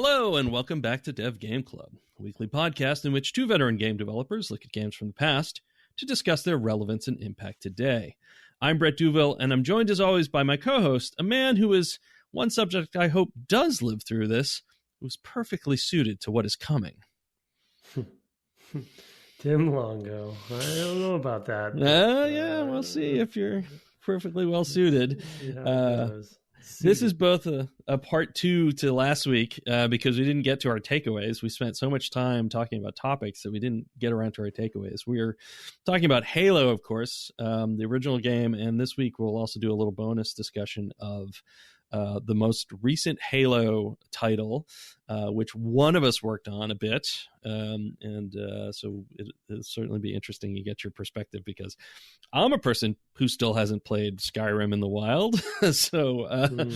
Hello, and welcome back to Dev Game Club, a weekly podcast in which two veteran game developers look at games from the past to discuss their relevance and impact today. I'm Brett Duville, and I'm joined as always by my co-host, a man who is one subject I hope does live through this, who's perfectly suited to what is coming. Tim Longo. I don't know about that. Yeah, we'll see if you're perfectly well suited. This is both a part two to last week because we didn't get to our takeaways. We spent so much time talking about topics that we didn't get around to our takeaways. We're talking about Halo, of course, the original game, and this week we'll also do a little bonus discussion of the most recent Halo title, which one of us worked on a bit. So it'll certainly be interesting to get your perspective because I'm a person who still hasn't played Skyrim in the wild. So, I'm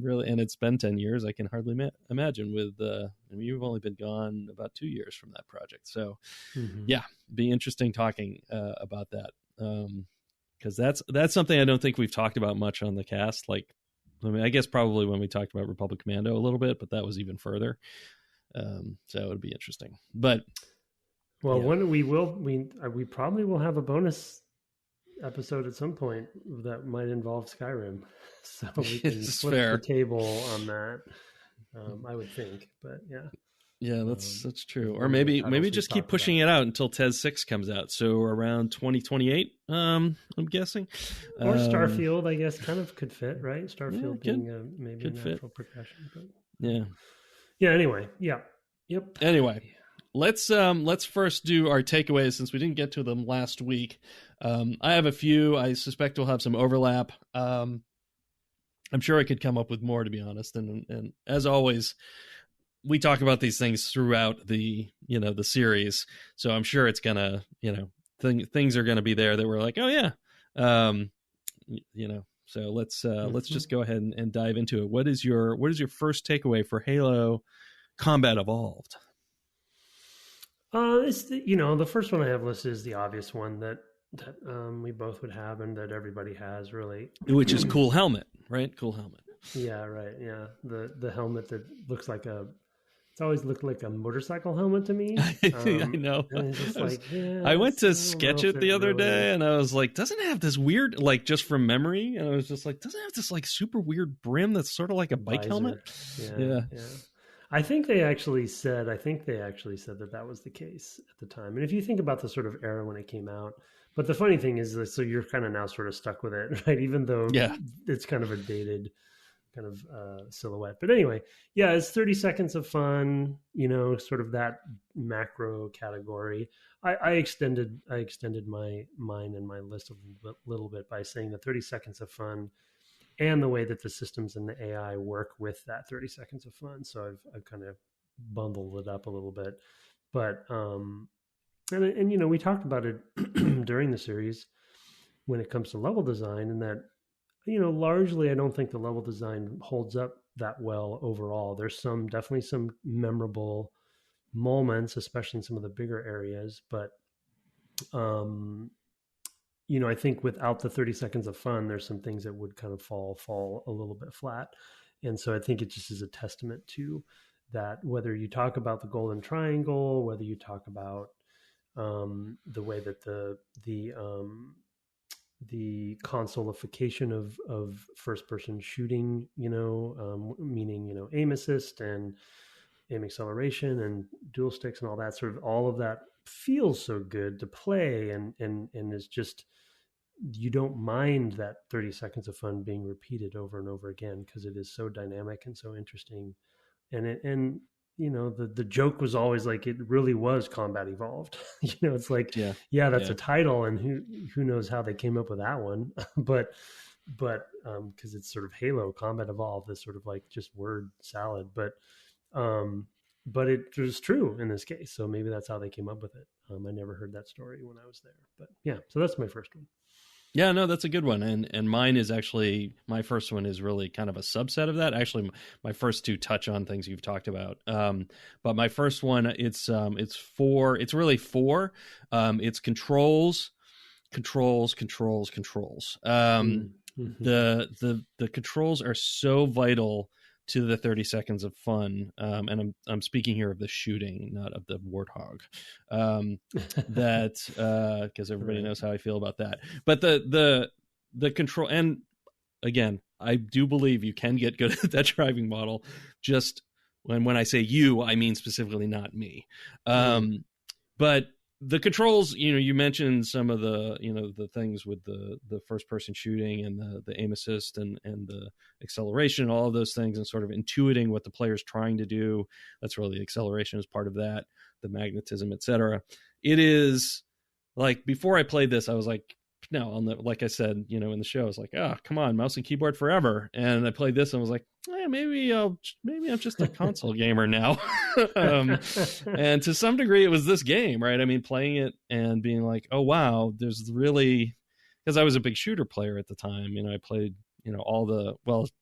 really, and it's been 10 years. I can hardly imagine you've only been gone about 2 years from that project. So yeah, be interesting talking about that. Because that's something I don't think we've talked about much on the cast. I guess probably when we talked about Republic Commando a little bit, but that was even further. So it would be interesting. But when we probably will have a bonus episode at some point that might involve Skyrim, so we can flip the table on that. I would think, but yeah. Yeah, that's true. Or maybe just keep pushing it out until TES 6 comes out. So around 2028, I'm guessing. Or Starfield, I guess, kind of could fit, right? Starfield being maybe a natural progression. But... Yeah. Anyway, yeah. Yep. Anyway, let's first do our takeaways since we didn't get to them last week. I have a few. I suspect we'll have some overlap. I'm sure I could come up with more, to be honest. And as always, we talk about these things throughout the series, so I'm sure it's gonna, things are gonna be there that we're like, oh yeah, So let's just go ahead and dive into it. What is your first takeaway for Halo Combat Evolved? It's the first one I have listed is the obvious one that we both would have and that everybody has, really, which is cool helmet, right? Cool helmet. Yeah, right. Yeah, the helmet that looks like it's always looked like a motorcycle helmet to me. I know. I went to sketch it the other day, and I was like, doesn't it have this weird, just from memory? And I was just like, doesn't it have this super weird brim that's sort of like a bike helmet? Yeah. I think they actually said that was the case at the time. And if you think about the sort of era when it came out, but the funny thing is that, so you're kind of now sort of stuck with it, right? Even though it's kind of a dated kind of silhouette. But anyway, yeah, it's 30 seconds of fun, sort of that macro category. I extended mine and my list a little bit by saying that 30 seconds of fun and the way that the systems and the AI work with that 30 seconds of fun. So I've kind of bundled it up a little bit. But and we talked about it during the series when it comes to level design, and that largely, I don't think the level design holds up that well overall. There's definitely some memorable moments, especially in some of the bigger areas. But, I think without the 30 seconds of fun, there's some things that would kind of fall a little bit flat. And so I think it just is a testament to that, whether you talk about the Golden Triangle, whether you talk about the way that the consolification of first-person shooting, meaning, aim assist and aim acceleration and dual sticks and all that, sort of all of that feels so good to play and is just, you don't mind that 30 seconds of fun being repeated over and over again because it is so dynamic and so interesting. And the joke was always like, it really was Combat Evolved. It's like, that's a title, and who knows how they came up with that one, but because it's sort of Halo Combat Evolved, this sort of like just word salad, but it was true in this case. So maybe that's how they came up with it. I never heard that story when I was there, but yeah, so that's my first one. Yeah, no, that's a good one. And mine is actually, my first one is really kind of a subset of that. Actually, my first two touch on things you've talked about. But my first one, it's really four. It's controls. The controls are so vital to the 30 seconds of fun. And I'm speaking here of the shooting, not of the warthog. That because everybody knows how I feel about that. But the control, and again, I do believe you can get good at that driving model. Just when I say you, I mean specifically not me. But the controls, you mentioned some of the, the things with the first person shooting and the aim assist and the acceleration, all of those things, and sort of intuiting what the player's trying to do. That's really the acceleration is part of that, the magnetism, etc. It is like, before I played this, I was like, no, like I said, in the show, I was like, come on, mouse and keyboard forever. And I played this and I was like, maybe I'm just a console gamer now. And to some degree it was this game, right? I mean, playing it and being like, oh wow, there's really, because I was a big shooter player at the time, I played, all the,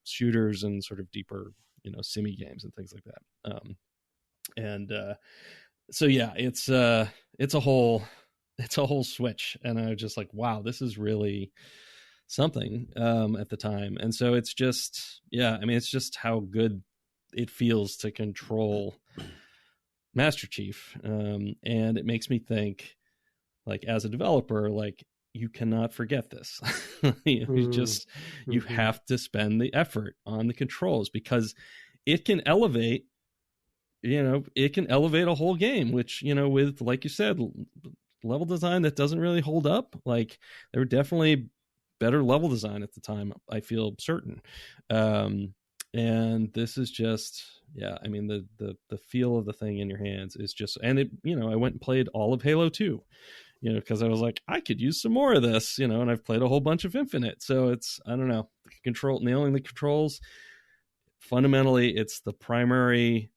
shooters and sort of deeper, simmy games and things like that. So yeah, it's a whole switch, and I was just like, wow, this is really something at the time. And so it's just, it's just how good it feels to control Master Chief, and it makes me think, like, as a developer, like, you cannot forget this. You have to spend the effort on the controls, because it can elevate a whole game, which, with, like you said, level design that doesn't really hold up. Like, there were definitely better level design at the time, I feel certain. And this is just, the feel of the thing in your hands is just, and it, I went and played all of Halo 2, because I was like, I could use some more of this, and I've played a whole bunch of Infinite. So it's, I don't know, nailing the controls. Fundamentally, it's the primary,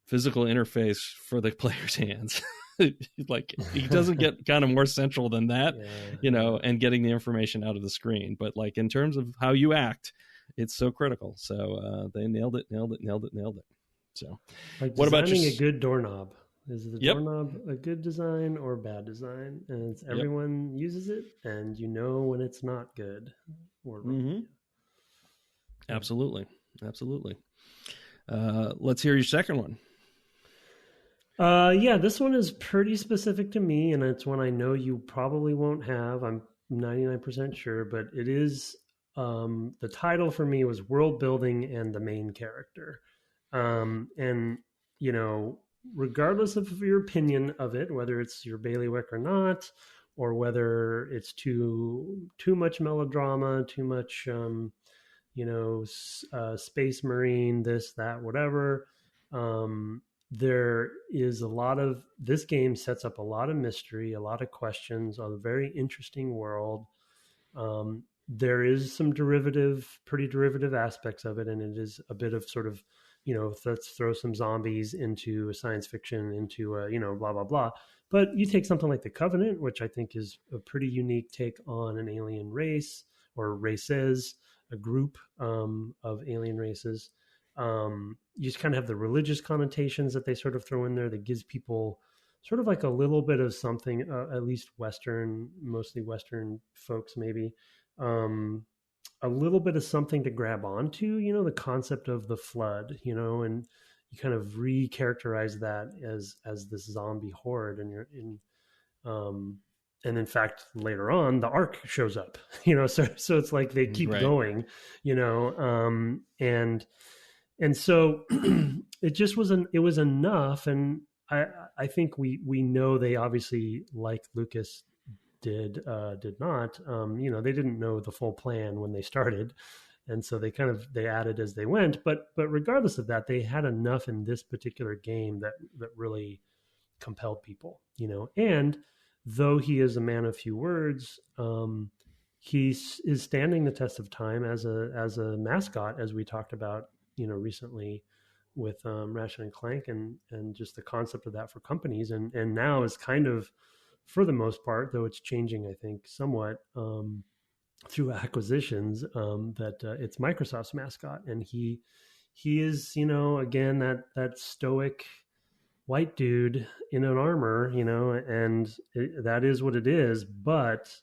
physical interface for the player's hands. Like, it doesn't get kind of more central than that, and getting the information out of the screen. But like, in terms of how you act, it's so critical. So they nailed it. So, like, what about a good doorknob? Is the doorknob a good design or bad design? And everyone uses it, and when it's not good or wrong. Absolutely. Let's hear your second one. This one is pretty specific to me, and it's one I know you probably won't have. I'm 99% sure, but it is, the title for me was World Building and the Main Character. And, regardless of your opinion of it, whether it's your bailiwick or not, or whether it's too much melodrama, too much, space marine, this, that, whatever, there is a lot of, this game sets up a lot of mystery, a lot of questions, a very interesting world. There is some pretty derivative aspects of it, and it is a bit of sort of, let's throw some zombies into a science fiction, into a, blah, blah, blah. But you take something like the Covenant, which I think is a pretty unique take on an alien race, or races, a group of alien races. You just kind of have the religious connotations that they sort of throw in there that gives people sort of like a little bit of something, at least mostly Western folks maybe, a little bit of something to grab onto, the concept of the flood, and you kind of re-characterize that as this zombie horde, and in fact, later on, the Ark shows up, so it's like they keep going, and so it was enough. And I think we know they obviously, like Lucas did not, they didn't know the full plan when they started. And so they added as they went, but regardless of that, they had enough in this particular game that really compelled people, and though he is a man of few words, he is standing the test of time as a mascot, as we talked about, recently with Ratchet and Clank, and just the concept of that for companies, and now is kind of, for the most part, though it's changing, I think, somewhat through acquisitions, that it's Microsoft's mascot, and he is, again, that stoic white dude in an armor, and that is what it is. But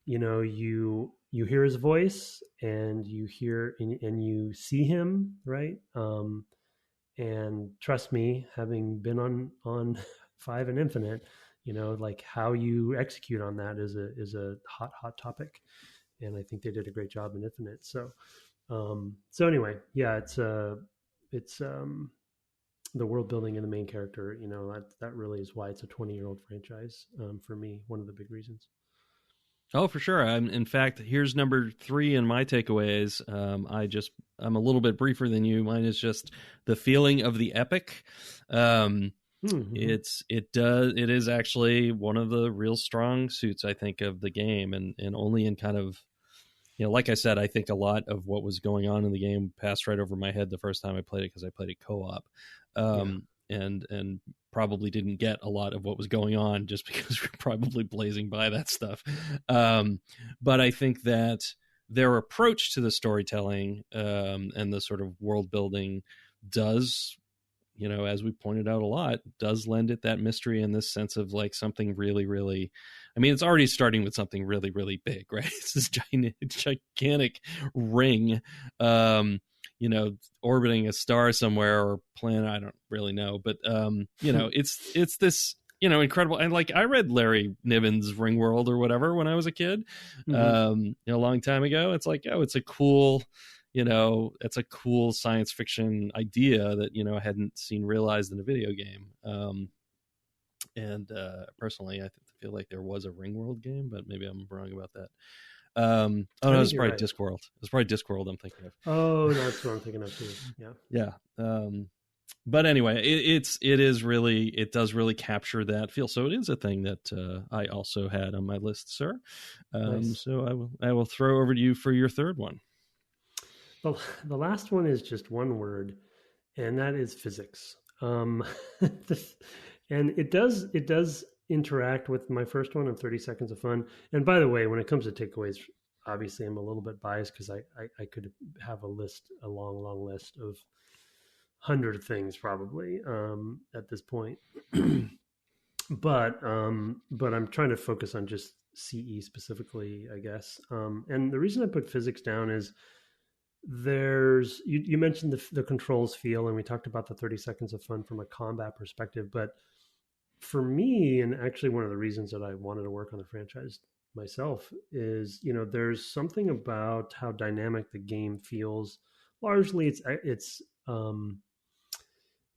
you hear his voice, and you hear and you see him, right? And trust me, having been on 5 and Infinite, like how you execute on that is a hot topic, and I think they did a great job in Infinite. So anyway, yeah, it's the world building and the main character. That really is why it's a 20-year-old franchise, for me. One of the big reasons. Oh, for sure. In fact, here's number 3 in my takeaways. I'm a little bit briefer than you. Mine is just the feeling of the epic. It is actually one of the real strong suits, I think, of the game, and only in kind of, like I said, I think a lot of what was going on in the game passed right over my head the first time I played it, because I played it co-op. And probably didn't get a lot of what was going on just because we're probably blazing by that stuff. But I think that their approach to the storytelling and the sort of world building does, as we pointed out a lot, does lend it that mystery and this sense of like something really, really, I mean, it's already starting with something really, really big, right? It's this gigantic ring, orbiting a star somewhere or planet. I don't really know, but it's this, incredible. And like, I read Larry Niven's Ringworld or whatever when I was a kid, a long time ago. It's like, it's a cool, it's a cool science fiction idea that, I hadn't seen realized in a video game. And personally, I feel like there was a Ringworld game, but maybe I'm wrong about that. No, it's probably right. Discworld. It's probably Discworld I'm thinking of. Oh, no, that's what I'm thinking of too. Yeah. But anyway, it does really capture that feel. So it is a thing that I also had on my list, sir. Nice. So I will throw over to you for your third one. Well, the last one is just one word, and that is physics. And it does interact with my first one of 30 Seconds of Fun. And by the way, when it comes to takeaways, obviously I'm a little bit biased because I could have a long list of 100 things probably at this point. But I'm trying to focus on just CE specifically, I guess. And the reason I put physics down is you mentioned the controls feel, and we talked about the 30 Seconds of Fun from a combat perspective. But for me, and actually one of the reasons that I wanted to work on the franchise myself is, there's something about how dynamic the game feels. Largely, it's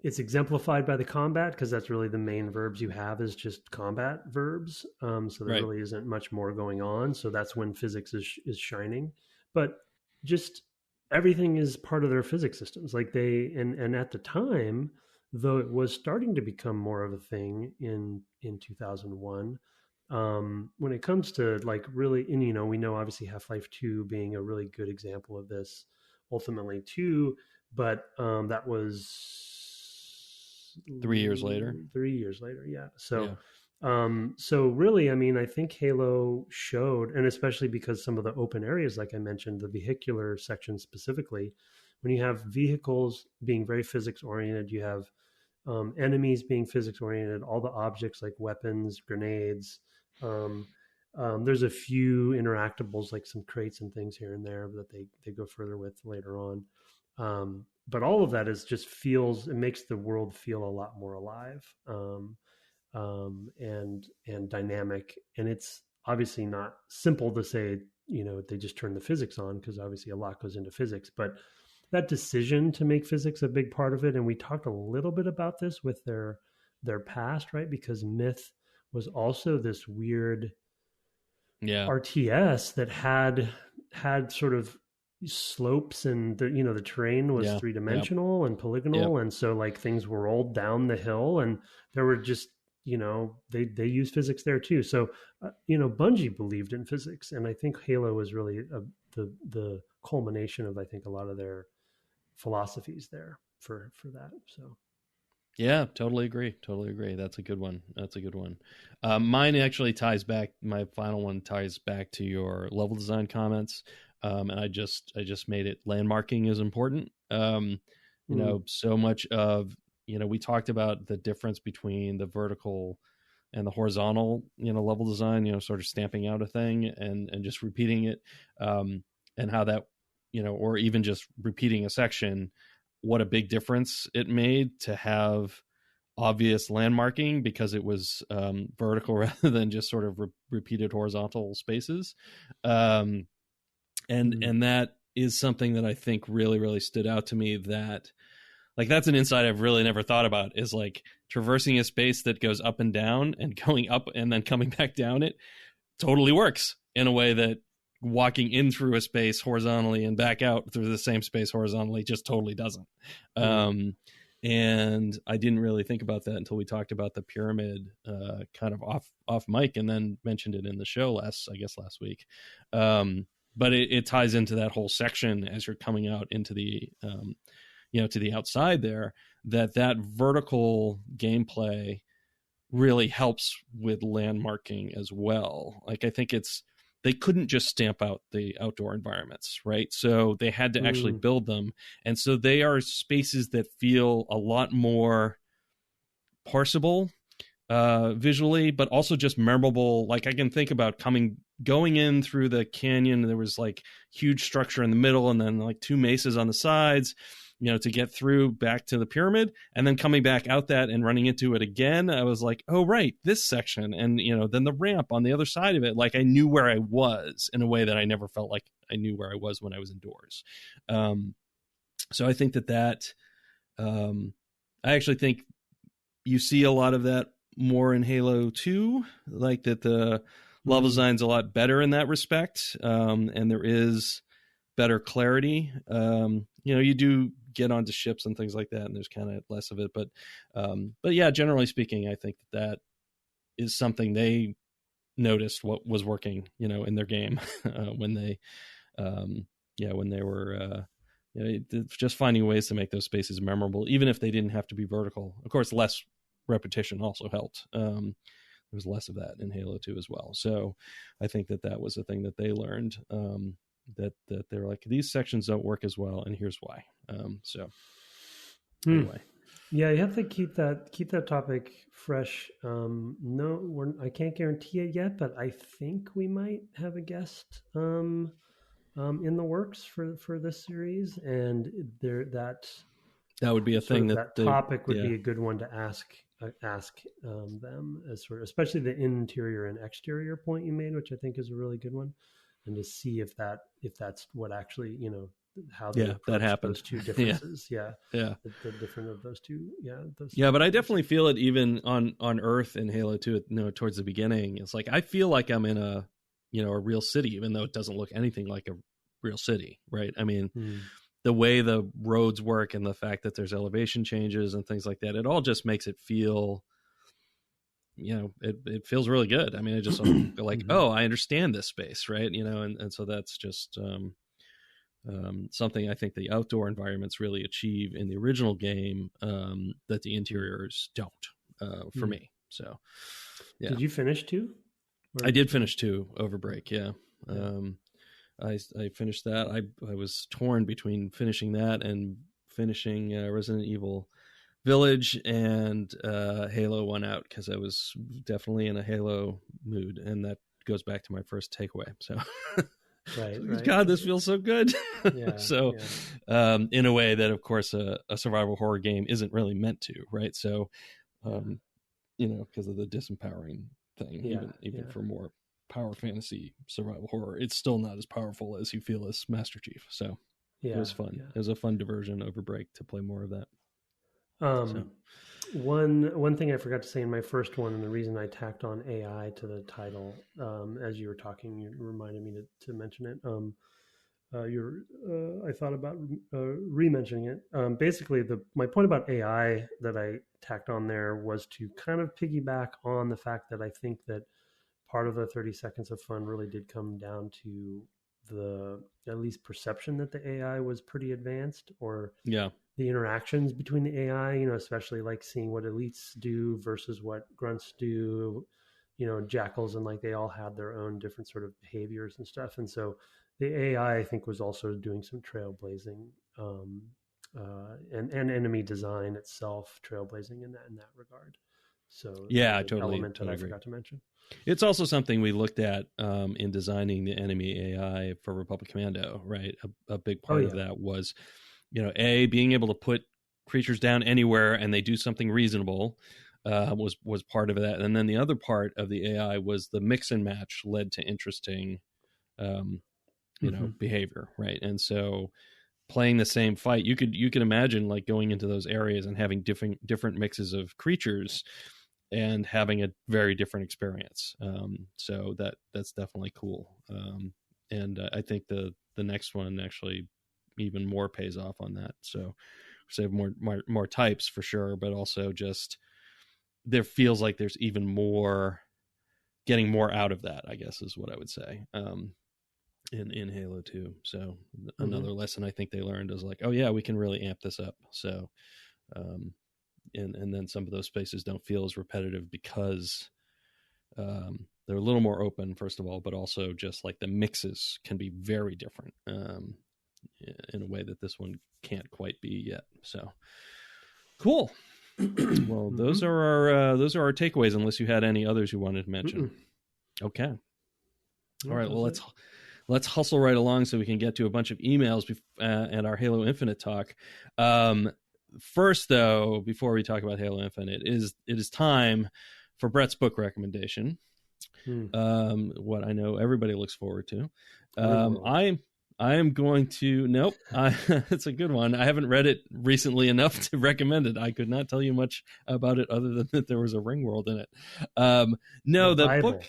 exemplified by the combat, because that's really the main verbs you have is just combat verbs. So there really isn't much more going on. So that's when physics is shining. But just everything is part of their physics systems. Like and at the time, though it was starting to become more of a thing in 2001, when it comes to like really, and we know obviously Half-Life 2 being a really good example of this, ultimately too, but that was 3 years later. 3 years later, yeah. So really, I mean, I think Halo showed, and especially because some of the open areas, like I mentioned, the vehicular section specifically, when you have vehicles being very physics oriented, you have enemies being physics oriented, all the objects like weapons, grenades. There's a few interactables like some crates and things here and there that they go further with later on. But all of that it makes the world feel a lot more alive. And dynamic. And it's obviously not simple to say, they just turn the physics on, because obviously a lot goes into physics, but that decision to make physics a big part of it. And we talked a little bit about this with their past, right? Because Myth was also this weird RTS that had sort of slopes, and the terrain was three-dimensional and polygonal. And so like things were rolled down the hill, and there were just, they use physics there too. So, Bungie believed in physics, and I think Halo was really the culmination of, I think, a lot of their philosophies there for that. So. Yeah, totally agree. That's a good one. Mine actually ties back. My final one ties back to your level design comments. And I just made it landmarking is important. So much of, we talked about the difference between the vertical and the horizontal, level design, sort of stamping out a thing and just repeating it, and how that, or even just repeating a section, what a big difference it made to have obvious landmarking because it was vertical rather than just sort of repeated horizontal spaces. And that is something that I think really, really stood out to me, that like that's an insight I've really never thought about, is like traversing a space that goes up and down and going up and then coming back down it totally works in a way that walking in through a space horizontally and back out through the same space horizontally just totally doesn't. And I didn't really think about that until we talked about the pyramid kind of off mic, and then mentioned it in the show last week. But it ties into that whole section as you're coming out into the to the outside there, that vertical gameplay really helps with landmarking as well. Like I think they couldn't just stamp out the outdoor environments, right? So they had to actually build them. And so they are spaces that feel a lot more parsable visually, but also just memorable. Like I can think about going in through the canyon, there was like huge structure in the middle and then like two mesas on the sides, to get through back to the pyramid, and then coming back out that and running into it again. I was like, oh, right, this section. And, then the ramp on the other side of it, like I knew where I was in a way that I never felt like I knew where I was when I was indoors. So I think that I actually think you see a lot of that more in Halo 2, like that the level design's a lot better in that respect. And there is better clarity. You do get onto ships and things like that, and there's kind of less of it, but yeah, generally speaking, I think that is something they noticed what was working, in their game when they were just finding ways to make those spaces memorable, even if they didn't have to be vertical. Of course, less repetition also helped. There was less of that in Halo 2 as well. So I think that was a thing that they learned, that they're like, these sections don't work as well, and here's why. Anyway, yeah, you have to keep that topic fresh. I can't guarantee it yet, but I think we might have a guest in the works for this series, and that would be a thing that topic would be a good one to ask them, as sort of, especially the interior and exterior point you made, which I think is a really good one, and to see if that's what actually, how that happened. Those two differences. The different of those two. But I definitely feel it even on Earth in Halo 2, towards the beginning. It's like I feel like I'm in a real city, even though it doesn't look anything like a real city, right? I mean, the way the roads work and the fact that there's elevation changes and things like that, it all just makes it feel, it feels really good. I mean, it just like, oh, I understand this space, right? And so that's just something I think the outdoor environments really achieve in the original game, that the interiors don't, for me. So, yeah. Did you finish 2? I did finish 2 over break. Yeah. I finished that. I was torn between finishing that and finishing Resident Evil Village, and Halo won out because I was definitely in a Halo mood, and that goes back to my first takeaway. So, right. God, this feels so good. In a way that, of course, a survival horror game isn't really meant to, right? So, because of the disempowering thing, even for more power fantasy survival horror, it's still not as powerful as you feel as Master Chief. So it was fun. It was a fun diversion over break to play more of that. One thing I forgot to say in my first one, and the reason I tacked on AI to the title, as you were talking, you reminded me to mention it. I thought about re-mentioning it. Basically, my point about AI that I tacked on there was to kind of piggyback on the fact that I think that part of the 30 seconds of fun really did come down to the, at least, perception that the AI was pretty advanced, or the interactions between the AI, especially like seeing what elites do versus what grunts do, jackals, and like they all had their own different sort of behaviors and stuff. And so the AI, I think, was also doing some trailblazing, and enemy design itself trailblazing in that regard. So yeah, I totally element that I agree. forgot to mention. It's also something we looked at in designing the enemy AI for Republic Commando, right? A big part of that was, being able to put creatures down anywhere and they do something reasonable was part of that. And then the other part of the AI was the mix and match led to interesting, behavior, right? And so playing the same fight, you could imagine like going into those areas and having different mixes of creatures and having a very different experience. So that's definitely cool. And I think the next one actually even more pays off on that. So have more types for sure, but also just there feels like there's even more getting more out of that, I guess is what I would say. In Halo 2. So another lesson I think they learned is like, oh yeah, we can really amp this up. So and then some of those spaces don't feel as repetitive because they're a little more open, first of all, but also just like the mixes can be very different in a way that this one can't quite be yet. So cool. Well, those are our takeaways. Unless you had any others you wanted to mention. Okay. All right. Well, let's hustle right along so we can get to a bunch of emails and our Halo Infinite talk. First, though, before we talk about Halo Infinite, it is time for Brett's book recommendation. What I know everybody looks forward to. I am going to. Nope, it's a good one. I haven't read it recently enough to recommend it. I could not tell you much about it other than that there was a ring world in it. No, the book.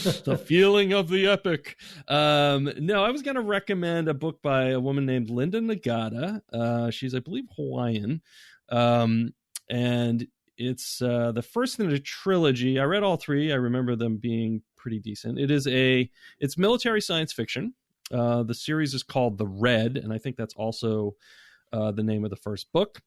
The feeling of the epic. No, I was going to recommend a book by a woman named Linda Nagata. She's, I believe, Hawaiian. And it's the first in a trilogy. I read all three. I remember them being pretty decent. It's military science fiction. The series is called The Red, and I think that's also the name of the first book.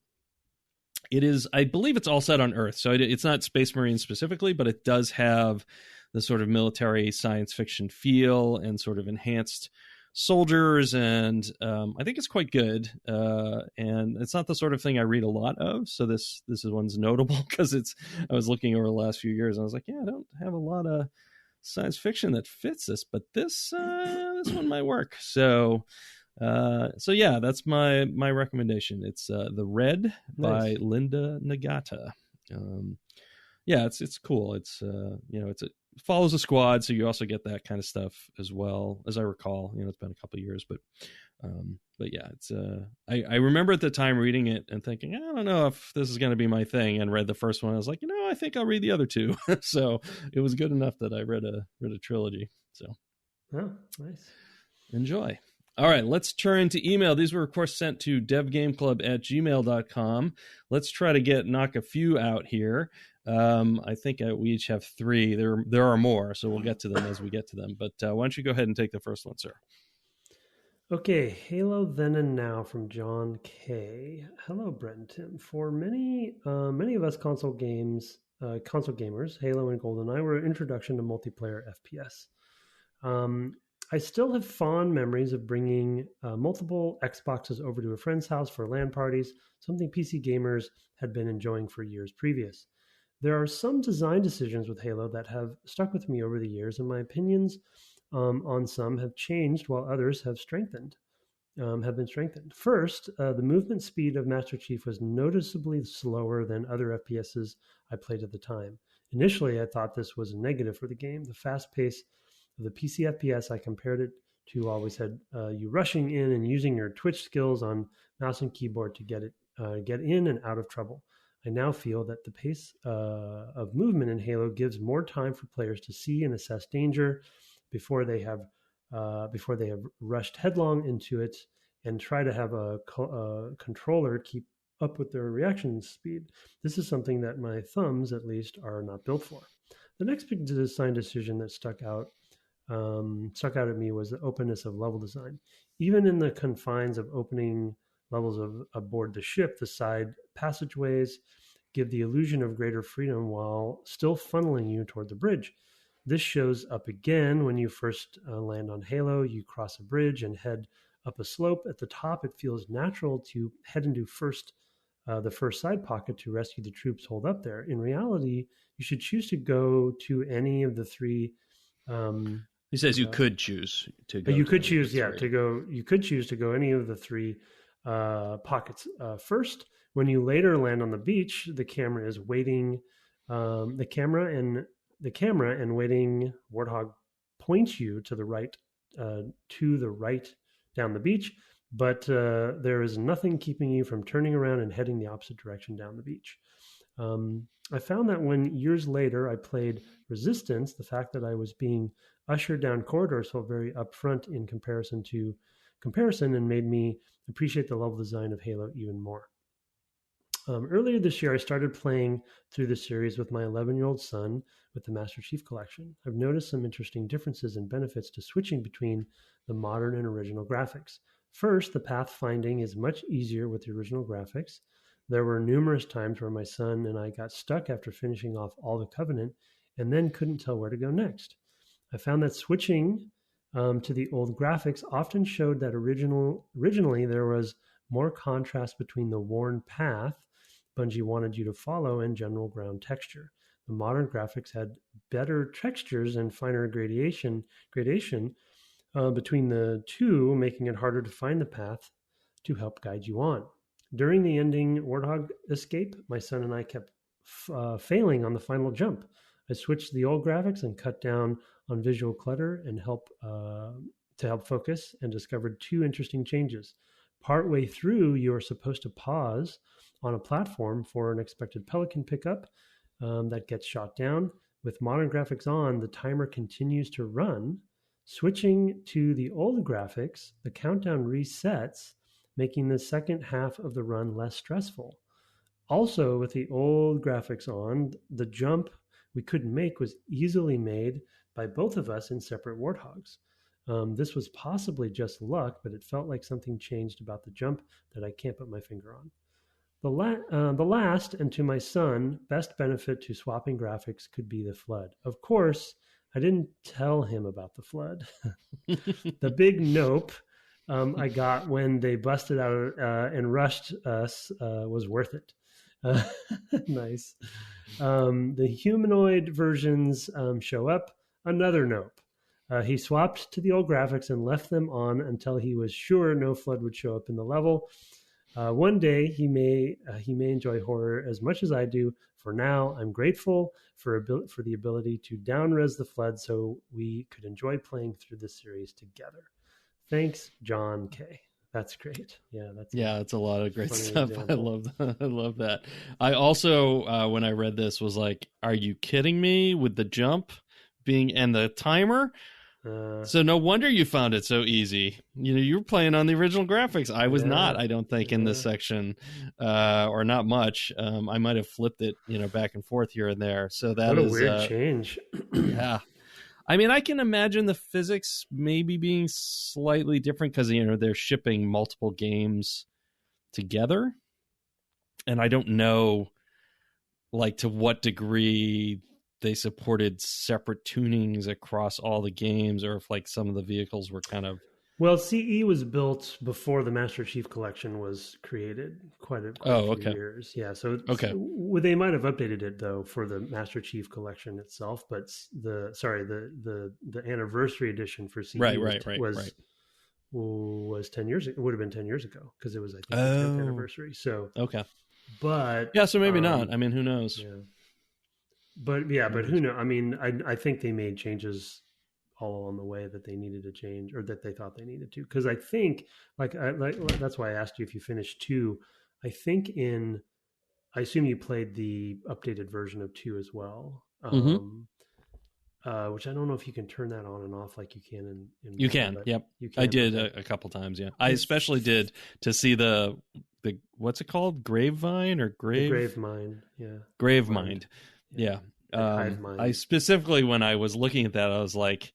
It is, I believe it's all set on Earth. So it's not Space Marine specifically, but it does have the sort of military science fiction feel and sort of enhanced soldiers. And I think it's quite good. And it's not the sort of thing I read a lot of. So this one's notable because I was looking over the last few years and I was like, yeah, I don't have a lot of science fiction that fits this, but this one might work. So yeah, that's my recommendation. It's The Red by Linda Nagata. Yeah, it's cool. It's it follows a squad, so you also get that kind of stuff as well, as I recall. It's been a couple of years, but yeah, it's I remember at the time reading it and thinking, I don't know if this is going to be my thing, and read the first one. I was like, I think I'll read the other two. So it was good enough that I read a trilogy. So oh, nice. Enjoy. All right, let's turn to email. These were, of course, sent to devgameclub@gmail.com. Let's try to knock a few out here. I think we each have three. There are more, so we'll get to them as we get to them. But why don't you go ahead and take the first one, sir? Okay, Halo Then and Now from John K. Hello, Brett and Tim. For many of us console gamers, Halo and GoldenEye were an introduction to multiplayer FPS. I still have fond memories of bringing multiple Xboxes over to a friend's house for LAN parties, something PC gamers had been enjoying for years previous. There are some design decisions with Halo that have stuck with me over the years, and my opinions on some have changed while others have been strengthened. First, the movement speed of Master Chief was noticeably slower than other FPSs I played at the time. Initially, I thought this was a negative for the game. The fast pace of the PC FPS I compared it to always had you rushing in and using your twitch skills on mouse and keyboard to get in and out of trouble. I now feel that the pace of movement in Halo gives more time for players to see and assess danger before they have rushed headlong into it and try to have a controller keep up with their reaction speed. This is something that my thumbs, at least, are not built for. The next big design decision that stuck out at me was the openness of level design. Even in the confines of opening levels aboard the ship, the side passageways give the illusion of greater freedom while still funneling you toward the bridge. This shows up again when you first land on Halo. You cross a bridge and head up a slope. At the top, it feels natural to head into first the first side pocket to rescue the troops holed up there. In reality, you should choose to go to any of the three. He says you could choose to go. You could choose, to go. You could choose to go any of the three pockets. First, when you later land on the beach, the camera is waiting. The camera and waiting warthog points you to the right down the beach. But there is nothing keeping you from turning around and heading the opposite direction down the beach. I found that when years later I played Resistance, the fact that I was being ushered down corridors felt very upfront in comparison and made me appreciate the level design of Halo even more. Earlier this year, I started playing through the series with my 11-year-old son with the Master Chief Collection. I've noticed some interesting differences and benefits to switching between the modern and original graphics. First, the pathfinding is much easier with the original graphics. There were numerous times where my son and I got stuck after finishing off all the Covenant and then couldn't tell where to go next. I found that switching to the old graphics often showed that originally there was more contrast between the worn path Bungie wanted you to follow and general ground texture. The modern graphics had better textures and finer gradation between the two, making it harder to find the path to help guide you on. During the ending Warthog escape, my son and I kept failing on the final jump. I switched the old graphics and cut down on visual clutter and to help focus, and discovered two interesting changes. Partway through, you are supposed to pause on a platform for an expected pelican pickup that gets shot down. With modern graphics on, the timer continues to run. Switching to the old graphics, the countdown resets, making the second half of the run less stressful. Also, with the old graphics on, the jump we couldn't make was easily made by both of us in separate Warthogs. This was possibly just luck, but it felt like something changed about the jump that I can't put my finger on. The last, and to my son, best benefit to swapping graphics could be the flood. Of course, I didn't tell him about the flood. The big nope I got when they busted out and rushed us was worth it. Nice. The humanoid versions show up. Another nope. He swapped to the old graphics and left them on until he was sure no flood would show up in the level. One day he may enjoy horror as much as I do. For now, I'm grateful for the ability to down-res the flood so we could enjoy playing through the series together. Thanks, John K. That's great. That's a lot of great stuff. Example. I love that. I also, when I read this, was like, "Are you kidding me?" With the jump being and the timer. So no wonder you found it so easy. You were playing on the original graphics. I was not, I don't think, in this section, or not much. I might have flipped it, back and forth here and there. So that is a weird change. Yeah. I mean, I can imagine the physics maybe being slightly different because, they're shipping multiple games together. And I don't know, to what degree they supported separate tunings across all the games, or if some of the vehicles were kind of... Well, CE was built before the Master Chief Collection was created, quite a few years. Yeah, so they might have updated it though for the Master Chief Collection itself, but the anniversary edition for CE was 10 years. It would have been 10 years ago because it was, I think, the 10th anniversary. So but so maybe not. I mean, who knows? Yeah. But who knows? I mean, I think they made changes all along the way that they needed to change, or that they thought they needed to. Because I think, that's why I asked you if you finished 2. I assume you played the updated version of 2 as well, which I don't know if you can turn that on and off like you can in you can. Yep, you can. I did a couple times. Yeah, I especially did to see the what's it called, Gravevine or Gravemind? Yeah, Gravemind. Yeah. I specifically, when I was looking at that, I was like,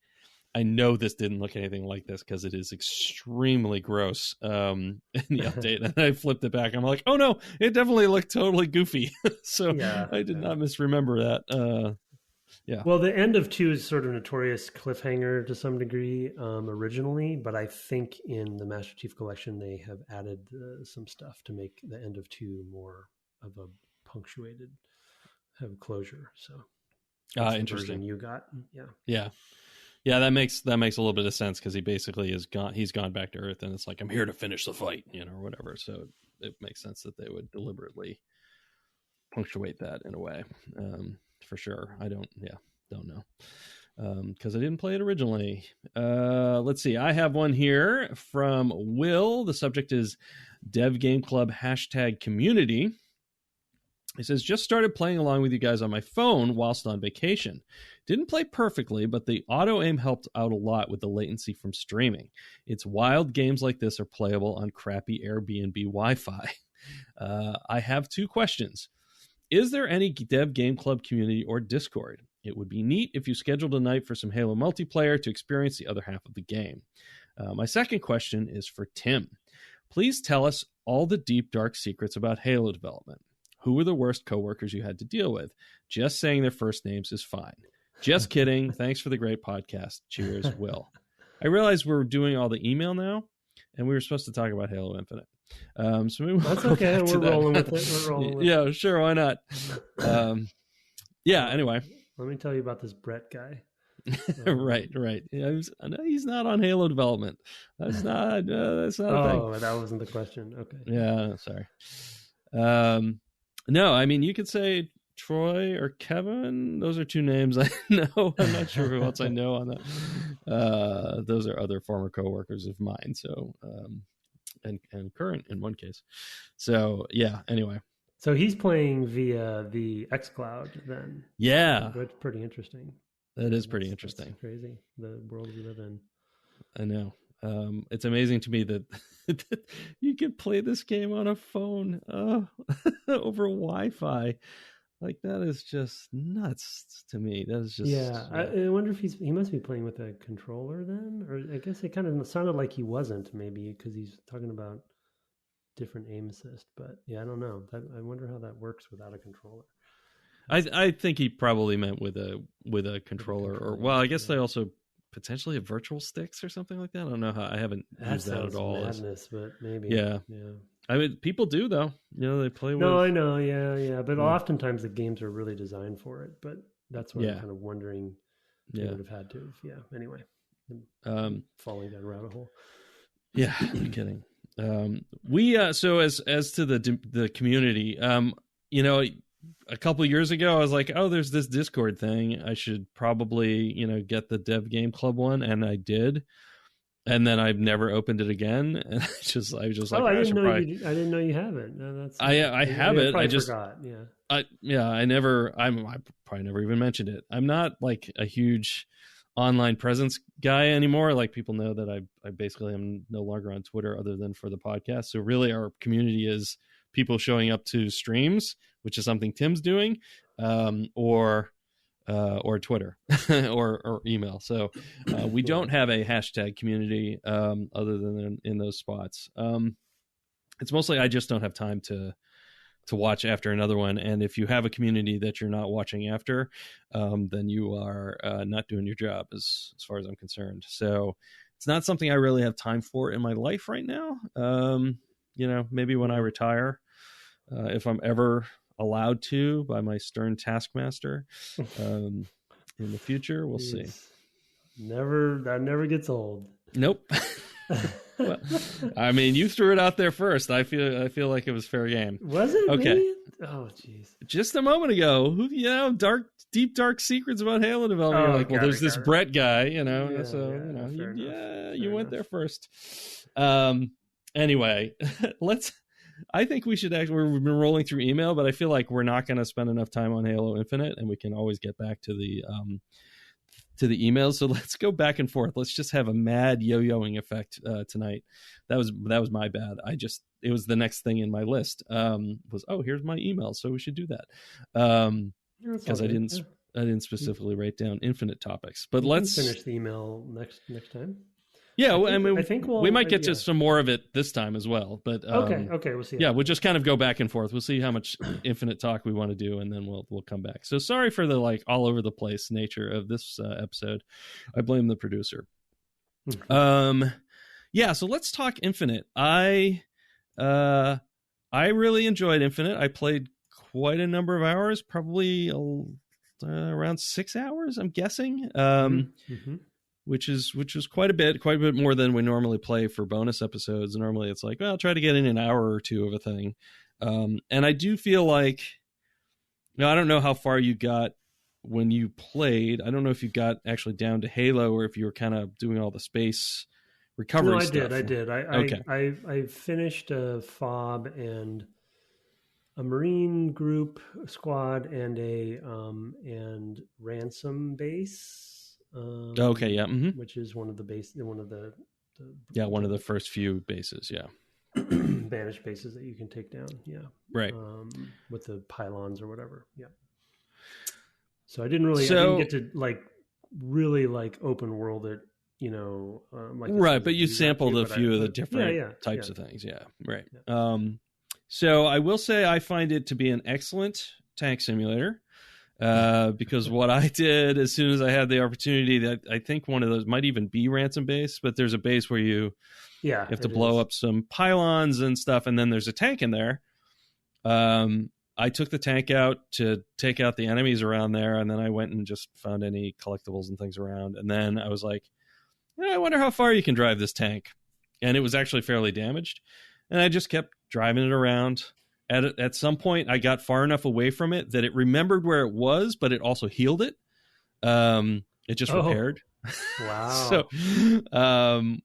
I know this didn't look anything like this because it is extremely gross in the update. And I flipped it back. I'm like, oh no, it definitely looked totally goofy. So I did not misremember that. Yeah. Well, the end of 2 is sort of notorious cliffhanger to some degree originally, but I think in the Master Chief Collection they have added some stuff to make the end of 2 more of a punctuated closure. So that's the interesting. version you got. Yeah, that makes a little bit of sense, because he basically he's gone back to Earth, and it's like, I'm here to finish the fight, or whatever. So it makes sense that they would deliberately punctuate that in a way, for sure. I don't know, because I didn't play it originally. Let's see. I have one here from Will. The subject is Dev Game Club #community. He says, just started playing along with you guys on my phone whilst on vacation. Didn't play perfectly, but the auto aim helped out a lot with the latency from streaming. It's wild games like this are playable on crappy Airbnb Wi-Fi. I have 2 questions. Is there any Dev Game Club community or Discord? It would be neat if you scheduled a night for some Halo multiplayer to experience the other half of the game. My second question is for Tim. Please tell us all the deep, dark secrets about Halo development. Who were the worst coworkers you had to deal with? Just saying their first names is fine. Just kidding. Thanks for the great podcast. Cheers, Will. I realize we're doing all the email now, and we were supposed to talk about Halo Infinite. So maybe that's okay. We're rolling with it. Yeah, sure. Why not? Anyway. Let me tell you about this Brett guy. Right. Yeah, he's not on Halo development. That's not a thing. Oh, that wasn't the question. Okay. Yeah, sorry. No, I mean, you could say Troy or Kevin. Those are 2 names I know. I'm not sure who else I know on that. Those are other former coworkers of mine. So, and current in one case. So, yeah. Anyway. So he's playing via the xCloud then. Yeah, that's pretty interesting. That is pretty interesting. That's crazy, the world we live in. I know. It's amazing to me that you can play this game on a phone over Wi-Fi. Like, that is just nuts to me. That is just I wonder if he must be playing with a controller then, or I guess it kind of sounded like he wasn't, maybe because he's talking about different aim assist. But yeah, I don't know. I wonder how that works without a controller. I think he probably meant with a controller, or well, I guess they also potentially have virtual sticks or something like that. I don't know how. I haven't used that at all. Madness, but maybe. Yeah. I mean, people do though. They play with. No, I know. Yeah. But oftentimes the games are really designed for it. But that's what I'm kind of wondering. They would have had to. Yeah. Anyway, falling down a rabbit hole. Yeah, no kidding. So as to the community, a couple of years ago, I was like, oh, there's this Discord thing. I should probably, get the Dev Game Club one. And I did. And then I've never opened it again. And I was just like, I didn't know you have it. No, I have it. I just forgot. Yeah. I probably never even mentioned it. I'm not like a huge online presence guy anymore. Like, people know that I basically am no longer on Twitter other than for the podcast. So really our community is people showing up to streams, which is something Tim's doing, or Twitter or email. So we don't have a hashtag community other than in those spots. It's mostly I just don't have time to watch after another one. And if you have a community that you're not watching after, then you are not doing your job as far as I'm concerned. So it's not something I really have time for in my life right now. Maybe when I retire, if I'm ever allowed to by my stern taskmaster in the future, we'll see. That never gets old. Nope. Well, I mean, you threw it out there first. I feel like it was fair game. Was it? Okay. Really? Oh, jeez. Just a moment ago, deep dark secrets about Halo development. There's this Brett guy, you went there first. Anyway, I think we should we've been rolling through email, but I feel like we're not going to spend enough time on Halo Infinite, and we can always get back to the emails. So let's go back and forth. Let's just have a mad yo-yoing effect tonight. That was my bad. It was the next thing in my list. Here's my email, so we should do that. Because I didn't specifically write down Infinite topics. But let's finish the email next time. Yeah, I mean, I think we might get to some more of it this time as well. But okay, we'll see. Yeah, we'll just kind of go back and forth. We'll see how much Infinite talk we want to do, and then we'll come back. So sorry for the like all over the place nature of this episode. I blame the producer. Yeah, so let's talk Infinite. I really enjoyed Infinite. I played quite a number of hours, probably around 6 hours, I'm guessing. Which is quite a bit more than we normally play for bonus episodes. Normally it's like, well, I'll try to get in an hour or two of a thing. And I do feel like, I don't know how far you got when you played. I don't know if you got actually down to Halo or if you were kind of doing all the space recovery stuff. I did. I finished a FOB and a Marine group squad and a ransom base. Which is one of the one of the first few bases, banished bases that you can take down, right, with the pylons or whatever, so I didn't get to like really like open world it, like right, but you sampled a few of the different types of things, right. So I will say I find it to be an excellent tank simulator. Because what I did as soon as I had the opportunity, that I think one of those might even be ransom base, but there's a base where you have to blow up some pylons and stuff, and then there's a tank in there. I took the tank out to take out the enemies around there, and then I went and just found any collectibles and things around, and then I was like, I wonder how far you can drive this tank, and it was actually fairly damaged, and I just kept driving it around. At some point, I got far enough away from it that it remembered where it was, but it also healed it. It just repaired. Wow. So,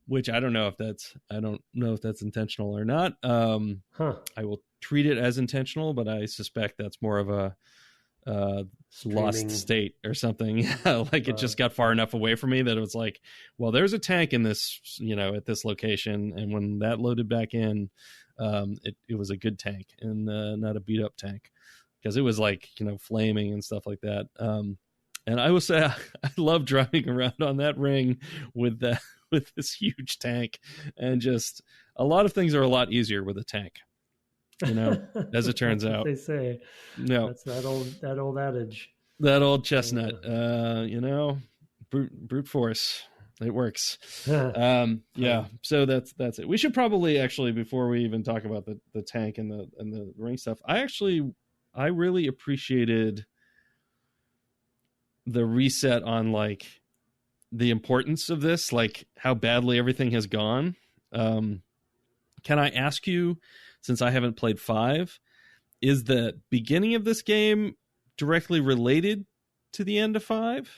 which I don't know if that's intentional or not. I will treat it as intentional, but I suspect that's more of a lost state or something. Like it just got far enough away from me that it was like, well, there's a tank in this, at this location, and when that loaded back in. It was a good tank and not a beat up tank, because it was like, flaming and stuff like that. And I will say I love driving around on that ring with this huge tank, and just a lot of things are a lot easier with a tank, as it turns out. They say, that's that old adage, that old chestnut, brute force. It works. So that's it. We should probably actually, before we even talk about the tank and the ring stuff, I really appreciated the reset on like the importance of this, like how badly everything has gone. Can I ask you, since I haven't played 5, is the beginning of this game directly related to the end of 5?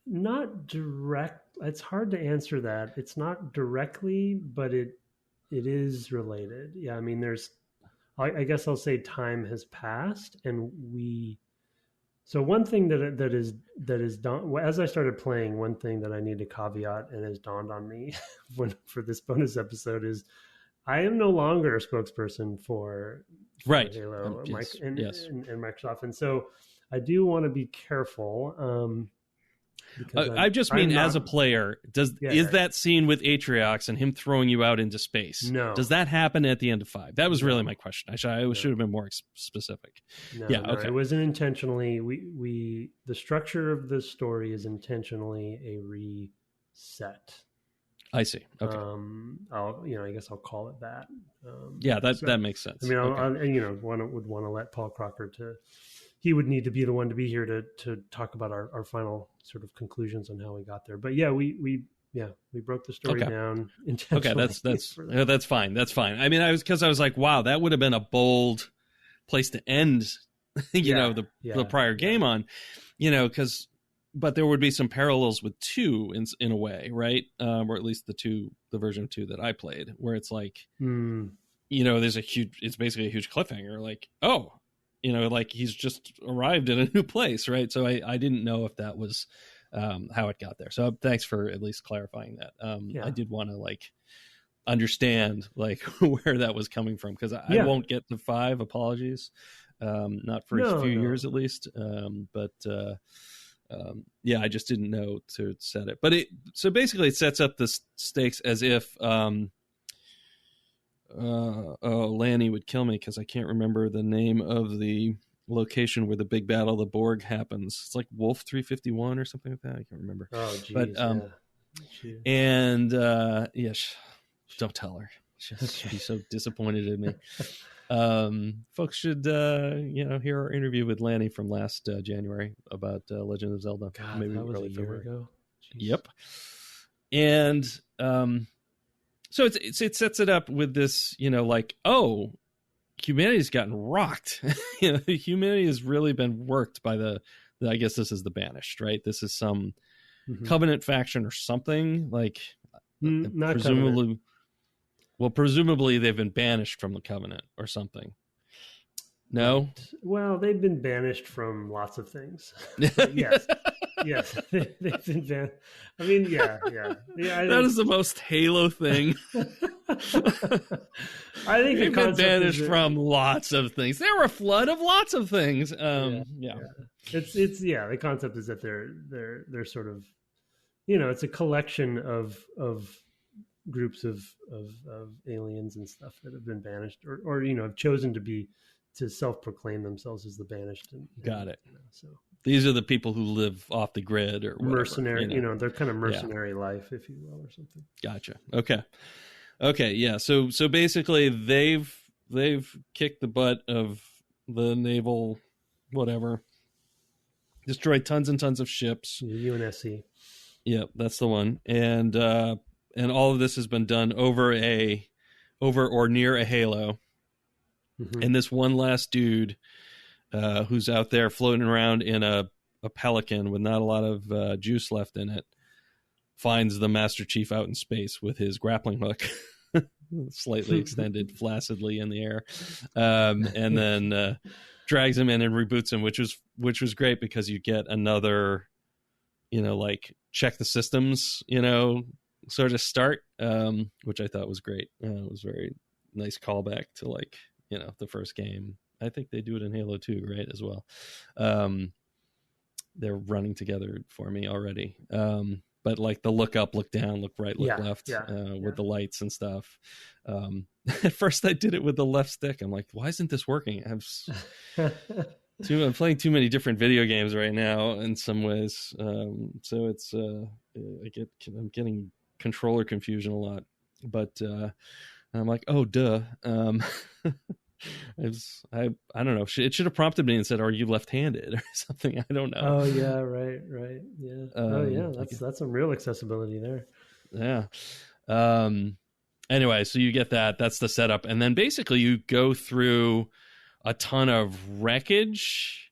Not direct. It's hard to answer that. It's not directly, but it is related. Yeah, I mean, I guess I'll say time has passed, and so one thing that is done as I started playing, one thing that I need to caveat and has dawned on me for this bonus episode is I am no longer a spokesperson for Halo and Microsoft, and so I do want to be careful. I just mean as a player, is that scene with Atriox and him throwing you out into space? No. Does that happen at the end of 5? That was really my question. I should have been more specific. Okay. It wasn't intentionally. The structure of the story is intentionally a reset. I see. Okay. I guess I'll call it that. That makes sense. I mean, would want to let Paul Crocker he would need to be the one to be here to talk about our final sort of conclusions on how we got there. But we broke the story down intentionally. Okay, that's fine. That's fine. I mean, I was like, wow, that would have been a bold place to end, the prior game on, but there would be some parallels with 2 in a way, right? Or at least the version of 2 that I played, where it's like, it's basically a huge cliffhanger, like, oh, like he's just arrived in a new place, right? So I didn't know if that was how it got there. So thanks for at least clarifying that. I did want to like understand like where that was coming from, because I won't get to 5. Apologies, not for a few years at least. But yeah, I just didn't know to set it. But so basically it sets up the stakes as if Lanny would kill me because I can't remember the name of the location where the big battle of the Borg happens. It's like Wolf 351 or something like that. I can't remember. Oh, geez, but yeah. And don't tell her. She'll be so disappointed in me. Folks should hear our interview with Lanny from last January about Legend of Zelda. God, maybe that was a year ago. Jeez. Yep. And so it sets it up with this, like, oh, humanity's gotten rocked. Humanity has really been worked by the I guess this is the Banished, right? This is some Covenant faction or something, like not presumably Covenant. Well, presumably they've been banished from the Covenant or something. No? Right. Well, they've been banished from lots of things. Yes. Yes. They've been banished. I mean, yeah. That is the most Halo thing. I think they've been banished from lots of things. There were a flood of lots of things. Yeah. It's the concept is that they're sort of, it's a collection of groups of aliens and stuff that have been banished or have chosen to self-proclaim themselves as the Banished. Got it. So these are the people who live off the grid or whatever, mercenary, they're kind of mercenary life, if you will, or something. Gotcha. Okay. Yeah. So basically they've kicked the butt of the naval, whatever, destroyed tons and tons of ships. UNSC. Yep. That's the one. And all of this has been done over or near a halo. Mm-hmm. And this one last dude who's out there floating around in a Pelican with not a lot of juice left in it finds the Master Chief out in space with his grappling hook, slightly extended flaccidly in the air, and then drags him in and reboots him, which was great because you get another, like check the systems, sort of start, which I thought was great. It was very nice callback to like, the first game. I think they do it in Halo 2, right, as well. They're running together for me already. But like the look up, look down, look right, look left, with the lights and stuff. At first I did it with the left stick. I'm like, why isn't this working? I'm playing too many different video games right now in some ways. So it's, I'm getting controller confusion a lot, but I'm like, oh, duh. I don't know. It should have prompted me and said, "Are you left-handed?" or something. I don't know. Oh yeah, right, yeah. That's some real accessibility there. Yeah. Anyway, so you get that. That's the setup, and then basically you go through a ton of wreckage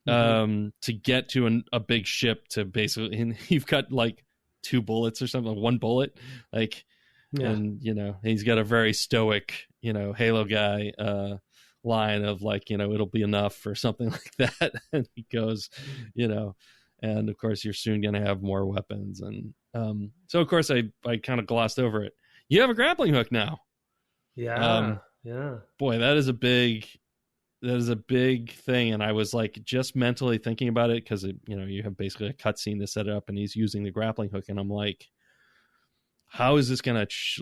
to get to a big ship. To basically, and you've got like 2 bullets or something, 1 bullet, like. Yeah. And, he's got a very stoic, Halo guy line of like, it'll be enough or something like that. And he goes, and of course you're soon going to have more weapons. And so, of course, I kind of glossed over it. You have a grappling hook now. Yeah. Yeah. Boy, that is a big thing. And I was like just mentally thinking about it because, you have basically a cutscene to set it up and he's using the grappling hook. And I'm like, how is this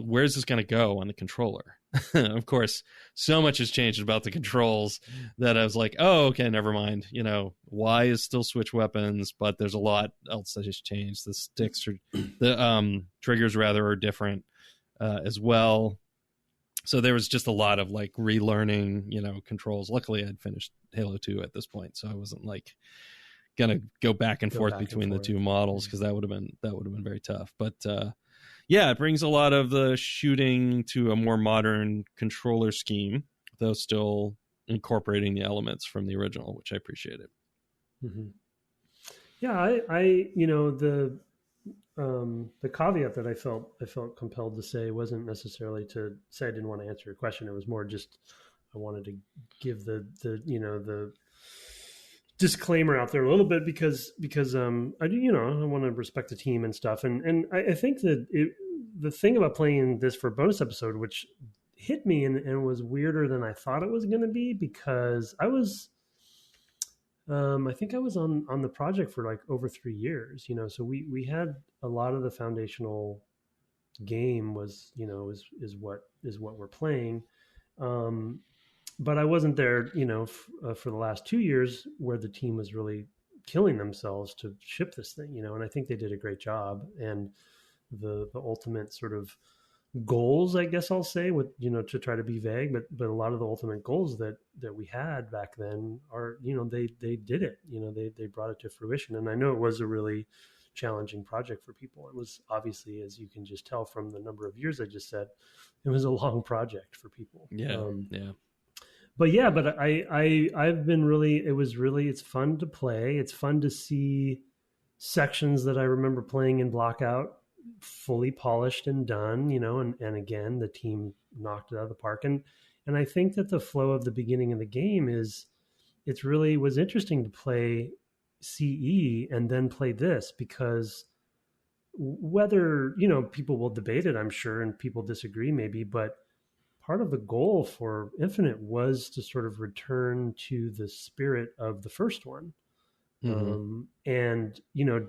where's this going to go on the controller? Of course, so much has changed about the controls that I was like, oh, okay, never mind. Y is still switch weapons, but there's a lot else that has changed. The sticks the triggers rather are different as well. So there was just a lot of like relearning, controls. Luckily I'd finished Halo 2 at this point. So I wasn't like going to go back and forth between the two models because that would have been very tough. But, yeah, it brings a lot of the shooting to a more modern controller scheme, though still incorporating the elements from the original, which I appreciated. Mm-hmm. Yeah, the caveat that I felt compelled to say wasn't necessarily to say I didn't want to answer your question. It was more just I wanted to give the disclaimer out there a little bit because I want to respect the team and stuff. And I think that the thing about playing this for a bonus episode, which hit me and was weirder than I thought it was going to be, because I think I was on the project for like over 3 years, so we had a lot of the foundational game was, is what we're playing. Um, but I wasn't there, for the last 2 years where the team was really killing themselves to ship this thing, and I think they did a great job. And the ultimate sort of goals, I guess I'll say, with, to try to be vague, but a lot of the ultimate goals that we had back then are, they did it, they brought it to fruition. And I know it was a really challenging project for people. It was obviously, as you can just tell from the number of years I just said, it was a long project for people. Yeah. But I've been really, it's fun to play. It's fun to see sections that I remember playing in Blockout fully polished and done, and again, the team knocked it out of the park. And I think that the flow of the beginning of the game it's really was interesting to play CE and then play this, because whether, people will debate it, I'm sure, and people disagree maybe, but part of the goal for Infinite was to sort of return to the spirit of the first one. And,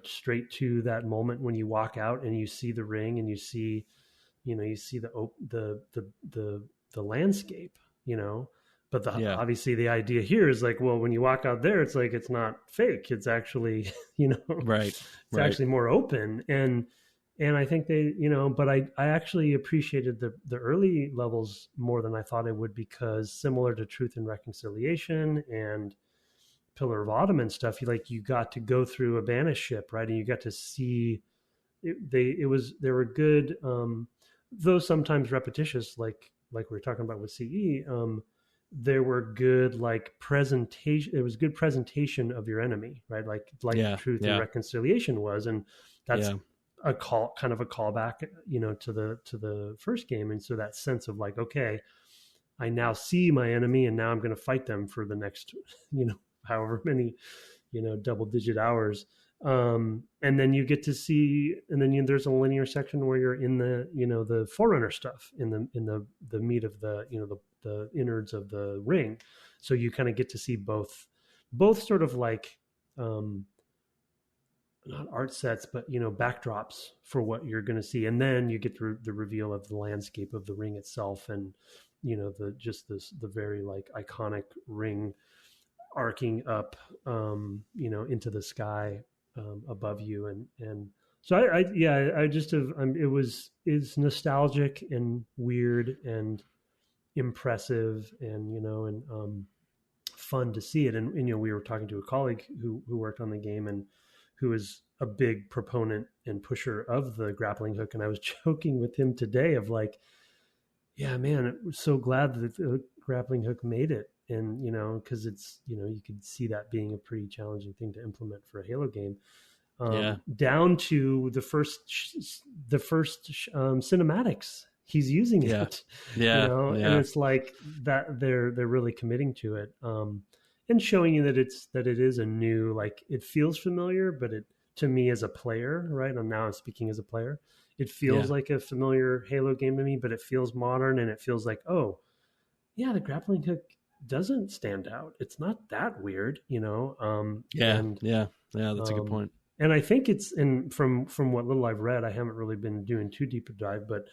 straight to that moment when you walk out and you see the ring and you see the landscape, but obviously the idea here is like, well, when you walk out there, it's like, it's not fake. It's actually, right. It's actually more open. And I think they, but I actually appreciated the early levels more than I thought I would, because similar to Truth and Reconciliation and Pillar of Autumn and stuff, you got to go through a banished ship, right? And you got to see they were good, though sometimes repetitious, like we were talking about with CE. There were good presentation. It was good presentation of your enemy, right? Like Truth and Reconciliation was, and that's a callback, to the first game. And so that sense of like, okay, I now see my enemy, and now I'm going to fight them for the next, however many, double digit hours. And then you get to see, and then there's a linear section where you're in the, the Forerunner stuff in the meat of the, the innards of the ring. So you kind of get to see both sort of like, not art sets, but, backdrops for what you're going to see. And then you get the reveal of the landscape of the ring itself. And, the very like iconic ring arcing up, into the sky, above you. And so I just have, it's nostalgic and weird and impressive and fun to see it. And we were talking to a colleague who worked on the game and who is a big proponent and pusher of the grappling hook. And I was joking with him today of like, yeah, man, I was so glad that the grappling hook made it. And, because it's, you could see that being a pretty challenging thing to implement for a Halo game. Down to the first cinematics, he's using it. And it's like that they're really committing to it, and showing you that it is a new, like, it feels familiar, but it, to me as a player, right? I'm speaking as a player. It feels like a familiar Halo game to me, but it feels modern, and it feels like, oh, yeah, the grappling hook doesn't stand out. It's not that weird, that's a good point. And I think it's from what little I've read, I haven't really been doing too deep a dive, but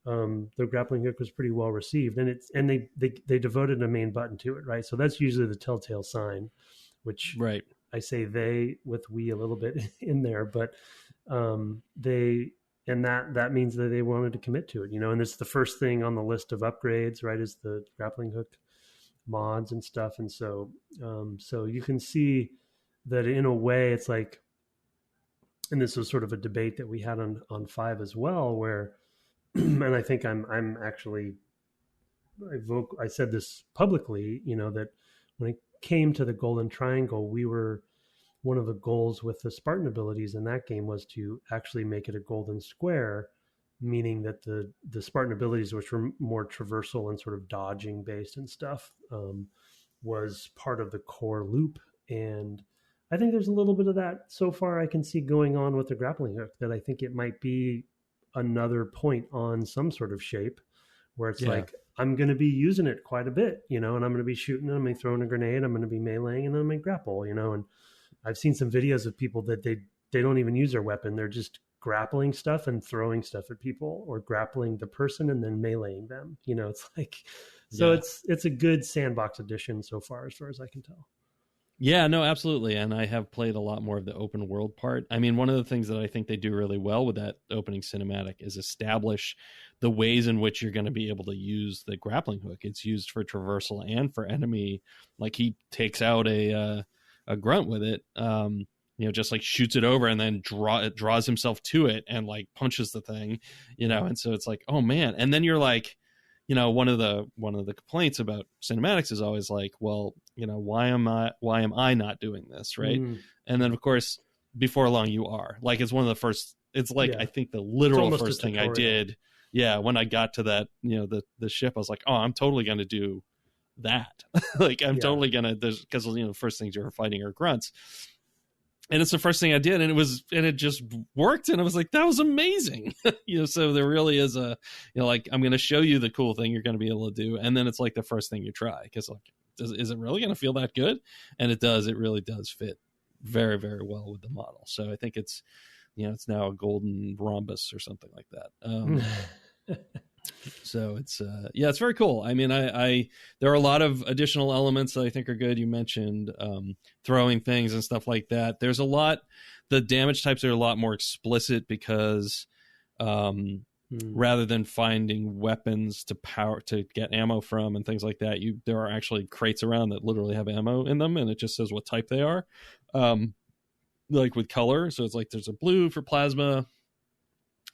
the grappling hook was pretty well received, and they devoted a main button to it, right? So that's usually the telltale sign, which I say they with we a little bit in there, but that means that they wanted to commit to it, and it's the first thing on the list of upgrades, right? Is the grappling hook mods and stuff. And so you can see that in a way it's like, and this was sort of a debate that we had on 5 as well, where, and I think I'm actually, I said this publicly, that when it came to the Golden Triangle, we were, one of the goals with the Spartan abilities in that game was to actually make it a golden square, meaning that the Spartan abilities, which were more traversal and sort of dodging based and stuff, was part of the core loop. And I think there's a little bit of that so far I can see going on with the grappling hook, that I think it might be another point on some sort of shape where it's like, I'm going to be using it quite a bit, and I'm going to be shooting, I'm going to be throwing a grenade, I'm going to be meleeing, and then I'm going to grapple, and I've seen some videos of people that they don't even use their weapon. They're just grappling stuff and throwing stuff at people, or grappling the person and then meleeing them. It's like, so it's a good sandbox edition so far as I can tell. Yeah, no, absolutely. And I have played a lot more of the open world part. I mean, one of the things that I think they do really well with that opening cinematic is establish the ways in which you're going to be able to use the grappling hook. It's used for traversal and for enemy. Like, he takes out a grunt with it, just like shoots it over and then draws himself to it and like punches the thing, and so it's like, oh man. And then you're like, one of the complaints about cinematics is always like, well, why am I not doing this, right? And then of course before long you are. Like, it's one of the first, it's like, I think the literal first thing I did, when I got to that, the ship, I was like, oh, I'm totally going to do that. Like, I'm totally going to, because the first things you're fighting are grunts. And it's the first thing I did, and it just worked, and I was like, that was amazing. So there really is a, like, I'm going to show you the cool thing you're going to be able to do, and then it's like the first thing you try, because like, is it really going to feel that good? And it does. It really does fit very, very well with the model. So I think it's, it's now a golden rhombus or something like that. So it's it's very cool. I mean, there are a lot of additional elements that I think are good. You mentioned throwing things and stuff like that. There's a lot, the damage types are a lot more explicit because rather than finding weapons to get ammo from and things like that, there are actually crates around that literally have ammo in them, and it just says what type they are, like with color. So it's like there's a blue for plasma.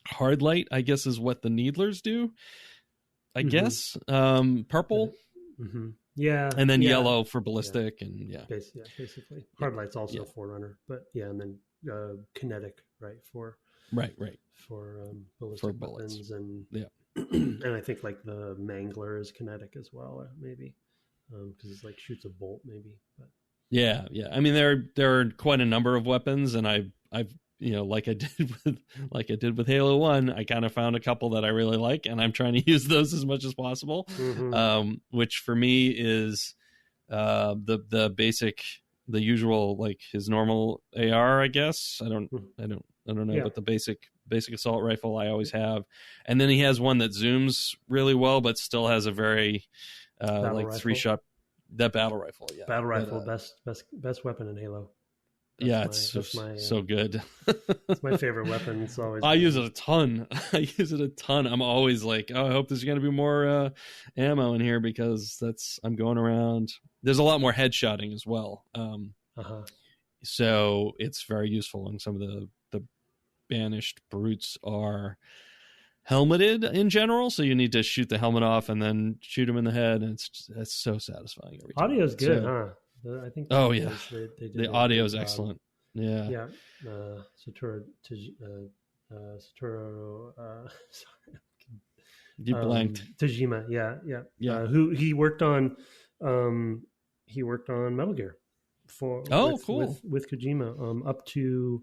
Hard light, I guess, is what the needlers do, I guess. Purple, and then yellow for ballistic, and basically hard light's also Forerunner, but and then kinetic, right, for ballistic weapons, and and I think like the mangler is kinetic as well, maybe, because it's like shoots a bolt, maybe. But I mean, there are quite a number of weapons, and I've like I did with Halo 1, I kind of found a couple that I really like, and I'm trying to use those as much as possible. Which for me is the basic, the usual, like his normal AR, I guess. I don't know, but the basic assault rifle I always have. And then he has one that zooms really well, but still has a very like 3-shot, that battle rifle. Yeah. Battle rifle, best weapon in Halo. It's so good. It's my favorite weapon. It's always. I use it a ton. I'm always like, oh, I hope there's going to be more ammo in here, because I'm going around. There's a lot more headshotting as well. So it's very useful. And some of the banished brutes are helmeted in general, so you need to shoot the helmet off and then shoot them in the head, and it's so satisfying every time. Audio's good, huh? I think. Oh yeah, the audio is excellent. Yeah. Satoru. Sorry, you blanked. Tajima. Yeah. Who he worked on? He worked on Metal Gear. Cool. With Kojima, up to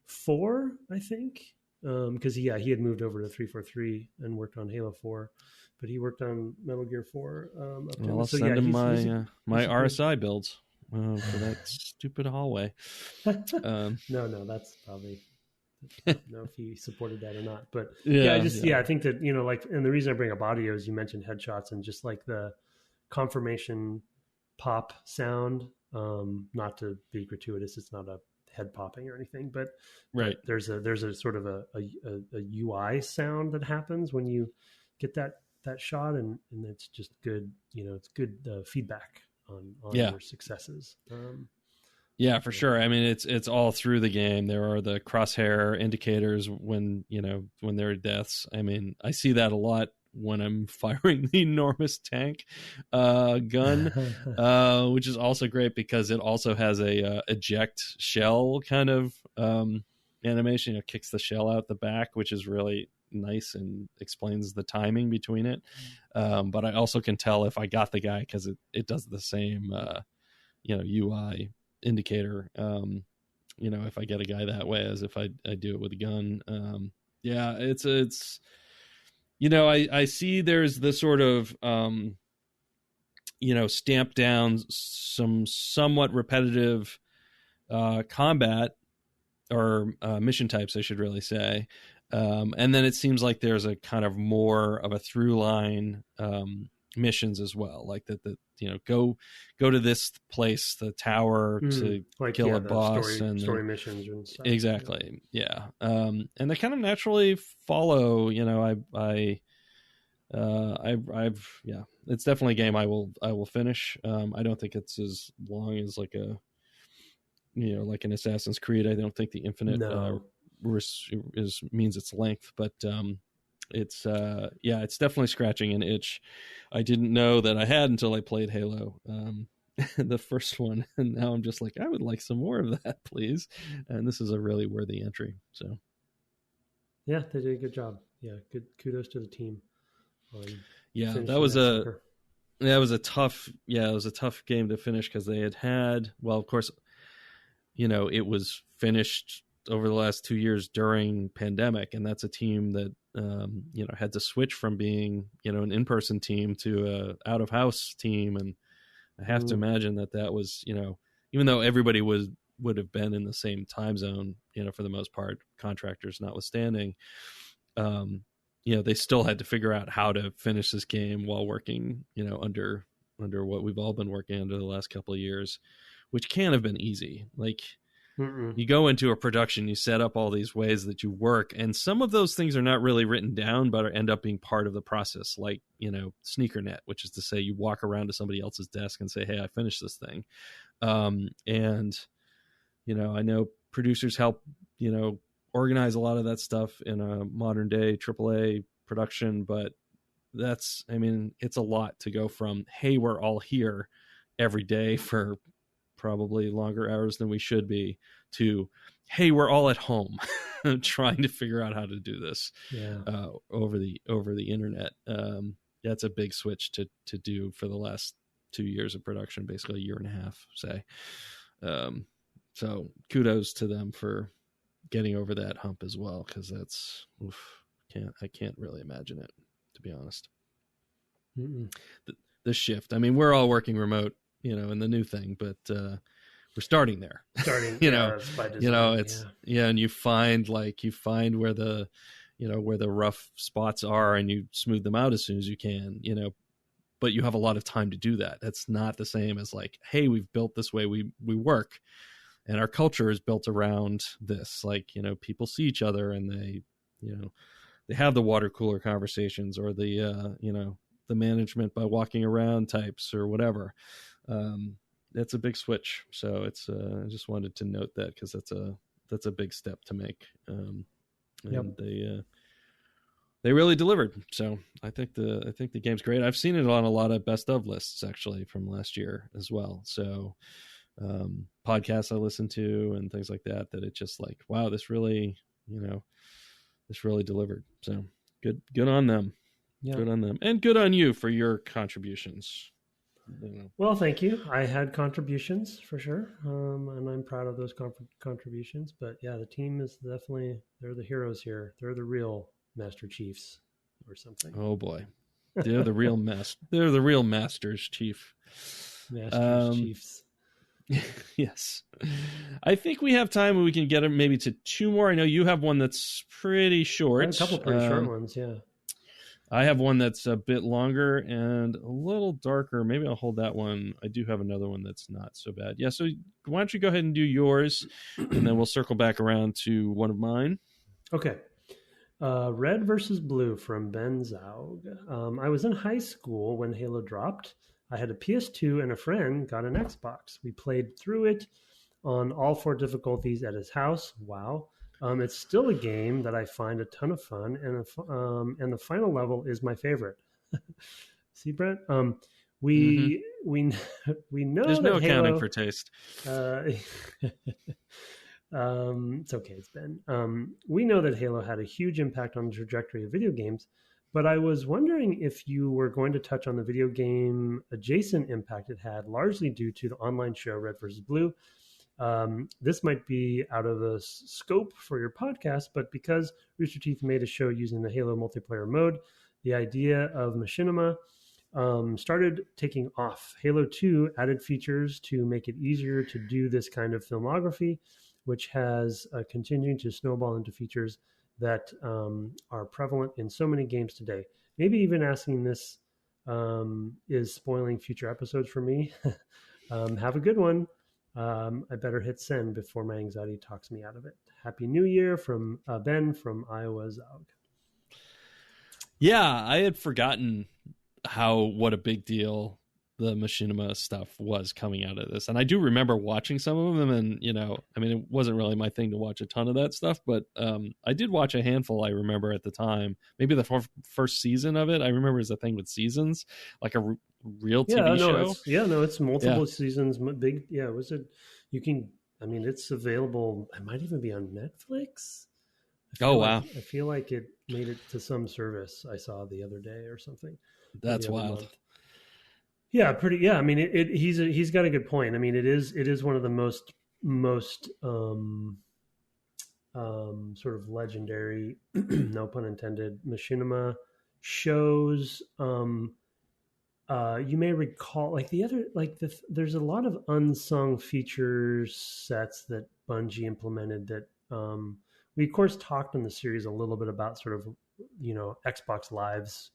4, I think. Because he had moved over to 343 and worked on Halo 4. But he worked on Metal Gear 4. I'll send him my RSI builds for that stupid hallway. No, that's probably, I don't know if he supported that or not. But I think that, like, and the reason I bring up audio is you mentioned headshots and just like the confirmation pop sound. Not to be gratuitous, it's not a head popping or anything, but there's a sort of a UI sound that happens when you get that shot, and it's just good, it's good feedback on your successes. For sure. I mean, it's all through the game. There are the crosshair indicators when there are deaths. I mean, I see that a lot when I'm firing the enormous tank gun, which is also great because it also has a eject shell kind of animation. It kicks the shell out the back, which is really nice and explains the timing between it. But I also can tell if I got the guy because it does the same UI indicator. If I get a guy that way as if I do it with a gun. I see there's the sort of, stamp down some somewhat repetitive combat or mission types, I should really say. And then it seems like there's a kind of more of a through line missions as well, like that go to this place, the tower, to kill a boss, and story missions and stuff. Exactly, yeah. And they kind of naturally follow. It's definitely a game I will finish. I don't think it's as long as like like an Assassin's Creed. I don't think the infinite means its length, but it's definitely scratching an itch I didn't know that I had until I played Halo, the first one, and now I'm just like, I would like some more of that, please. And this is a really worthy entry. So yeah, they did a good job. Yeah, good kudos to the team. That was a tough game to finish, because they had well, of course, it was finished over the last 2 years during pandemic, and that's a team that had to switch from being an in-person team to a out-of-house team. And I have to imagine that was even though everybody would have been in the same time zone, for the most part, contractors notwithstanding, they still had to figure out how to finish this game while working under what we've all been working under the last couple of years, which can't have been easy. Like, you go into a production, you set up all these ways that you work, and some of those things are not really written down, but end up being part of the process. Like, sneakernet, which is to say you walk around to somebody else's desk and say, hey, I finished this thing. And I know producers help, organize a lot of that stuff in a modern day AAA production, but it's a lot to go from, hey, we're all here every day for probably longer hours than we should be, to, hey, we're all at home trying to figure out how to do this over the internet. That's a big switch to do for the last 2 years of production, basically a year and a half, say. So kudos to them for getting over that hump as well, because that's I can't really imagine it, to be honest. The shift. We're all working remote, in the new thing, but we're starting there. It's by design, and you find where the where the rough spots are, and you smooth them out as soon as you can, but you have a lot of time to do that. That's not the same as like, hey, we've built this way we work, and our culture is built around this. Like, people see each other, and they have the water cooler conversations, or the the management by walking around types, or whatever. That's a big switch. So it's I just wanted to note that, because that's a big step to make. And they really delivered. So I think the game's great. I've seen it on a lot of best of lists, actually, from last year as well. So podcasts I listen to and things like that it's just like, wow, this really delivered. So good on them. Yeah. Good on them, and good on you for your contributions. Well, thank you. I had contributions for sure, and I'm proud of those contributions. But yeah, the team is definitely, they're the heroes here. They're the real Master Chiefs or something. Oh boy, they're the real They're the real Masters Chief. Masters Chiefs. Yes, I think we have time. We can get maybe to 2 more. I know you have one that's pretty short. I have a couple pretty short ones. Yeah. I have one that's a bit longer and a little darker. Maybe I'll hold that one. I do have another one that's not so bad. Yeah, so why don't you go ahead and do yours, and then we'll circle back around to one of mine. Okay. Red versus Blue from Ben Zaug. I was in high school when Halo dropped. I had a PS2 and a friend got an Xbox. We played through it on all 4 difficulties at his house. Wow. It's still a game that I find a ton of fun, and the final level is my favorite. See, Brent? We know there's no accounting Halo, for taste. It's okay, it's Ben. We know that Halo had a huge impact on the trajectory of video games, but I was wondering if you were going to touch on the video game adjacent impact it had, largely due to the online show Red vs. Blue. This might be out of the scope for your podcast, but because Rooster Teeth made a show using the Halo multiplayer mode, the idea of machinima started taking off. Halo 2 added features to make it easier to do this kind of filmography, which has continued to snowball into features that are prevalent in so many games today. Maybe even asking this is spoiling future episodes for me. Have a good one. I better hit send before my anxiety talks me out of it. Happy New Year from Ben from Iowa Zog. Yeah, I had forgotten what a big deal the machinima stuff was coming out of this. And I do remember watching some of them, and, it wasn't really my thing to watch a ton of that stuff, but I did watch a handful, I remember at the time. Maybe the first season of it, I remember, is a thing with seasons, like a real TV show. It's multiple seasons. Big, was it? You can, it's available. It might even be on Netflix. Wow. I feel like it made it to some service I saw the other day or something. That's wild. Yeah, pretty. Yeah, he's got a good point. It is one of the most sort of legendary, no pun intended, machinima shows. You may recall, there's a lot of unsung features sets that Bungie implemented that we of course talked in the series a little bit about, sort of, Xbox Live's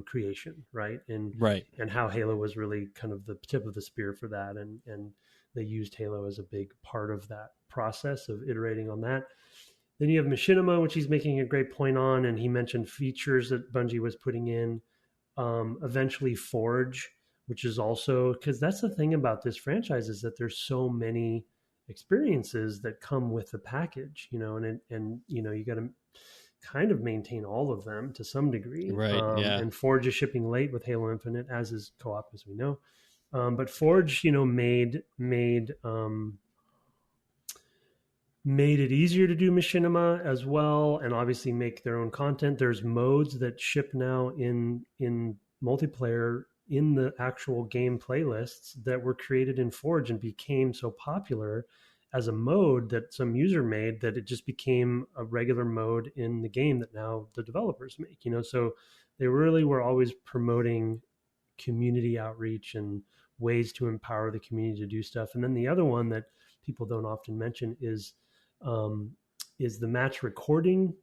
creation, right? And how Halo was really kind of the tip of the spear for that, and they used Halo as a big part of that process of iterating on that. Then you have machinima, which he's making a great point on, and he mentioned features that Bungie was putting in. Eventually Forge, which is also, because that's the thing about this franchise, is that there's so many experiences that come with the package, and you got to kind of maintain all of them to some degree. Right. And Forge is shipping late with Halo Infinite, as is co-op, as we know. But Forge, made it easier to do machinima as well, and obviously make their own content. There's modes that ship now in multiplayer in the actual game playlists that were created in Forge and became so popular as a mode that some user made that it just became a regular mode in the game that now the developers make. So they really were always promoting community outreach and ways to empower the community to do stuff. And then the other one that people don't often mention is the match recording.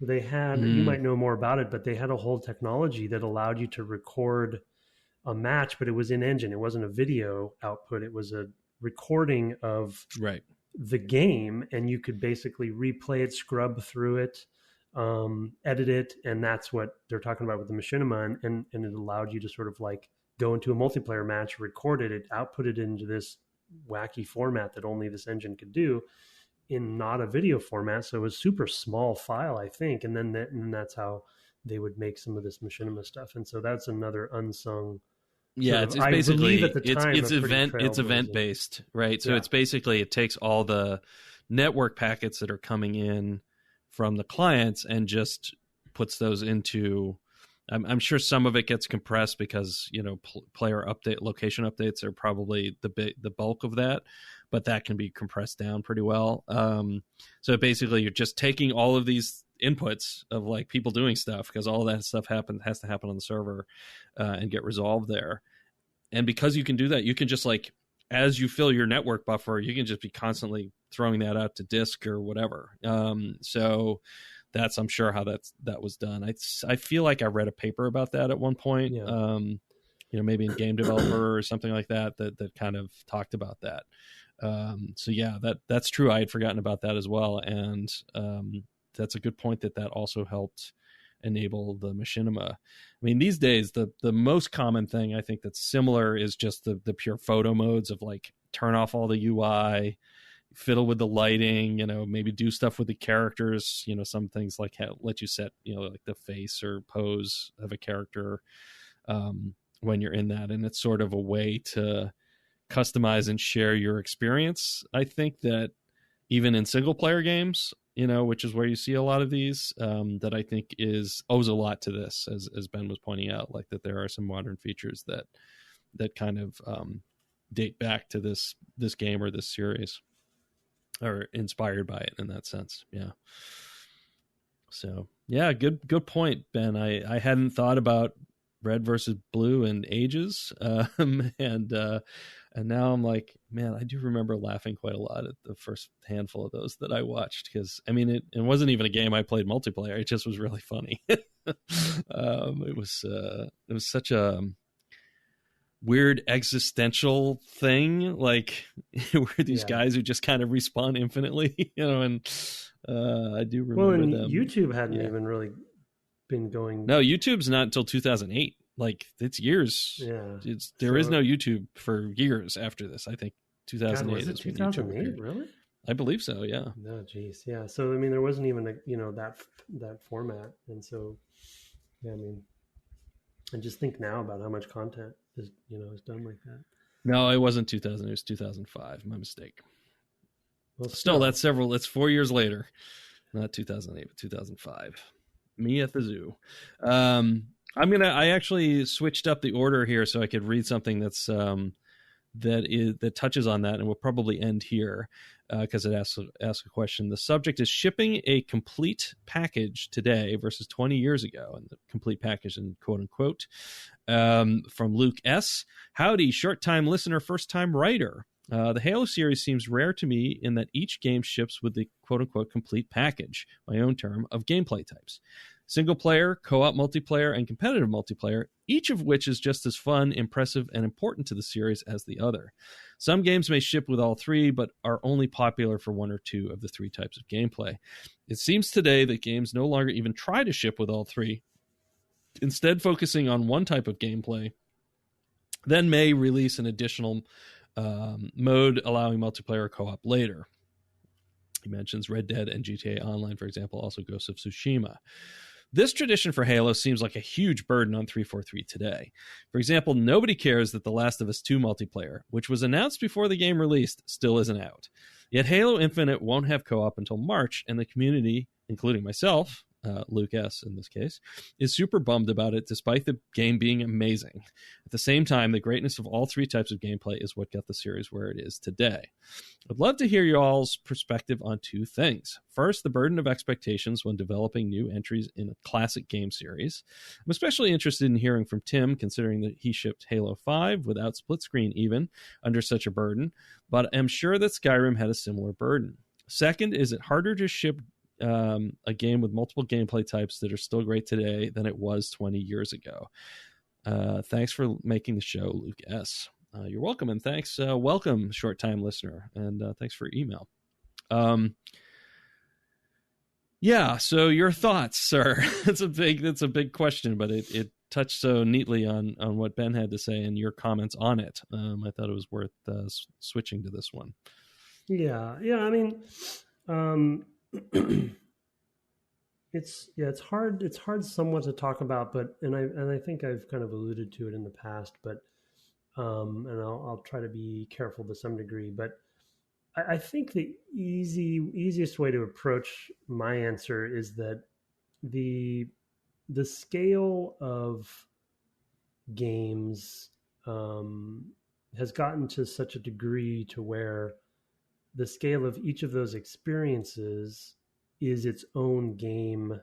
They had, you might know more about it, but they had a whole technology that allowed you to record a match, but it was in engine. It wasn't a video output. It was a recording of the game, and you could basically replay it, scrub through it, edit it. And that's what they're talking about with the machinima. And it allowed you to sort of like go into a multiplayer match, record it, output it into this wacky format that only this engine could do, in not a video format. So it was super small file, I think. And then that's how they would make some of this machinima stuff. And so that's another unsung. It's basically, it's event based, right? So it's basically, it takes all the network packets that are coming in from the clients and just puts those into, I'm sure some of it gets compressed because, player update, location updates are probably the bulk of that, but that can be compressed down pretty well. So basically you're just taking all of these inputs of like people doing stuff, because all that stuff has to happen on the server and get resolved there. And because you can do that, you can just like, as you fill your network buffer, you can just be constantly throwing that out to disk or whatever. So that's, I'm sure, how that was done. I feel like I read a paper about that at one point, maybe in Game Developer or something like that kind of talked about that. So yeah, that's true. I had forgotten about that as well. And that's a good point that also helped enable the machinima. These days, the most common thing I think that's similar is just the pure photo modes of like turn off all the UI, fiddle with the lighting, maybe do stuff with the characters, some things like let you set, like the face or pose of a character when you're in that. And it's sort of a way to customize and share your experience. I think that even in single player games, which is where you see a lot of these, that I think owes a lot to this, as Ben was pointing out, like that there are some modern features that kind of date back to this game or this series, or inspired by it in that sense. Yeah. So yeah, good point, Ben. I hadn't thought about red versus blue in ages, and now I'm like, man, I do remember laughing quite a lot at the first handful of those that I watched, because I mean, it wasn't even a game I played multiplayer. It just was really funny. It was such a weird existential thing, like where these guys who just kind of respawn infinitely, and I do remember them. YouTube hadn't even really been going. No, YouTube's not until 2008. Like, it's years. Yeah, there is no YouTube for years after this. I think 2008 was it 2008. Really? I believe so. Yeah. No, geez, yeah. So I mean, there wasn't even that format, and so yeah, I mean, I just think now about how much content is done like that. No, it wasn't 2000. It was 2005. My mistake. Well, still, that's 4 years later. Not 2008, but 2005. Me at the zoo. I actually switched up the order here so I could read something that's that touches on that, and we'll probably end here because it asks a question. The subject is shipping a complete package today versus 20 years ago, and the complete package in quote unquote. From Luke S. Howdy, short-time listener, first-time writer. The Halo series seems rare to me in that each game ships with the quote-unquote complete package, my own term, of gameplay types. Single player, co-op multiplayer, and competitive multiplayer, each of which is just as fun, impressive, and important to the series as the other. Some games may ship with all three, but are only popular for one or two of the three types of gameplay. It seems today that games no longer even try to ship with all three, instead focusing on one type of gameplay, then may release an additional mode allowing multiplayer co-op later. He mentions Red Dead and GTA Online, for example, also Ghost of Tsushima. This tradition for Halo seems like a huge burden on 343 today. For example, nobody cares that The Last of Us 2 multiplayer, which was announced before the game released, still isn't out. Yet Halo Infinite won't have co-op until March, and the community, including myself, Luke S. in this case, is super bummed about it despite the game being amazing. At the same time, the greatness of all three types of gameplay is what got the series where it is today. I'd love to hear y'all's perspective on two things. First, the burden of expectations when developing new entries in a classic game series. I'm especially interested in hearing from Tim, considering that he shipped Halo 5 without split screen even under such a burden, but I'm sure that Skyrim had a similar burden. Second, is it harder to ship a game with multiple gameplay types that are still great today than it was 20 years ago? Thanks for making the show, Luke S. You're welcome, and thanks. Welcome, short-time listener, and thanks for your email. Yeah, so your thoughts, sir. That's a big question, but it touched so neatly on what Ben had to say and your comments on it. I thought it was worth switching to this one. Yeah. I mean, it's hard somewhat to talk about, but I think I've kind of alluded to it in the past, but and I'll try to be careful to some degree, but I think the easiest way to approach my answer is that the scale of games has gotten to such a degree to where the scale of each of those experiences is its own game,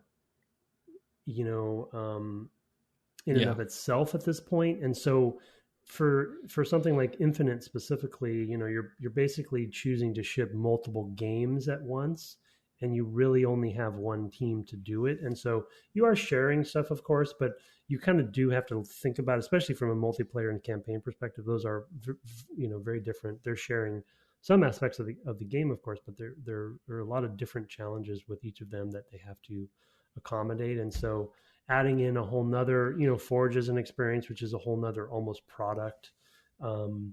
in and of itself at this point. And so for something like Infinite specifically, you're basically choosing to ship multiple games at once, and you really only have one team to do it. And so you are sharing stuff, of course, but you kind of do have to think about, especially from a multiplayer and campaign perspective, those are, very different. They're sharing some aspects of the game, of course, but there are a lot of different challenges with each of them that they have to accommodate. And so adding in a whole nother, Forge is an experience, which is a whole nother almost product. And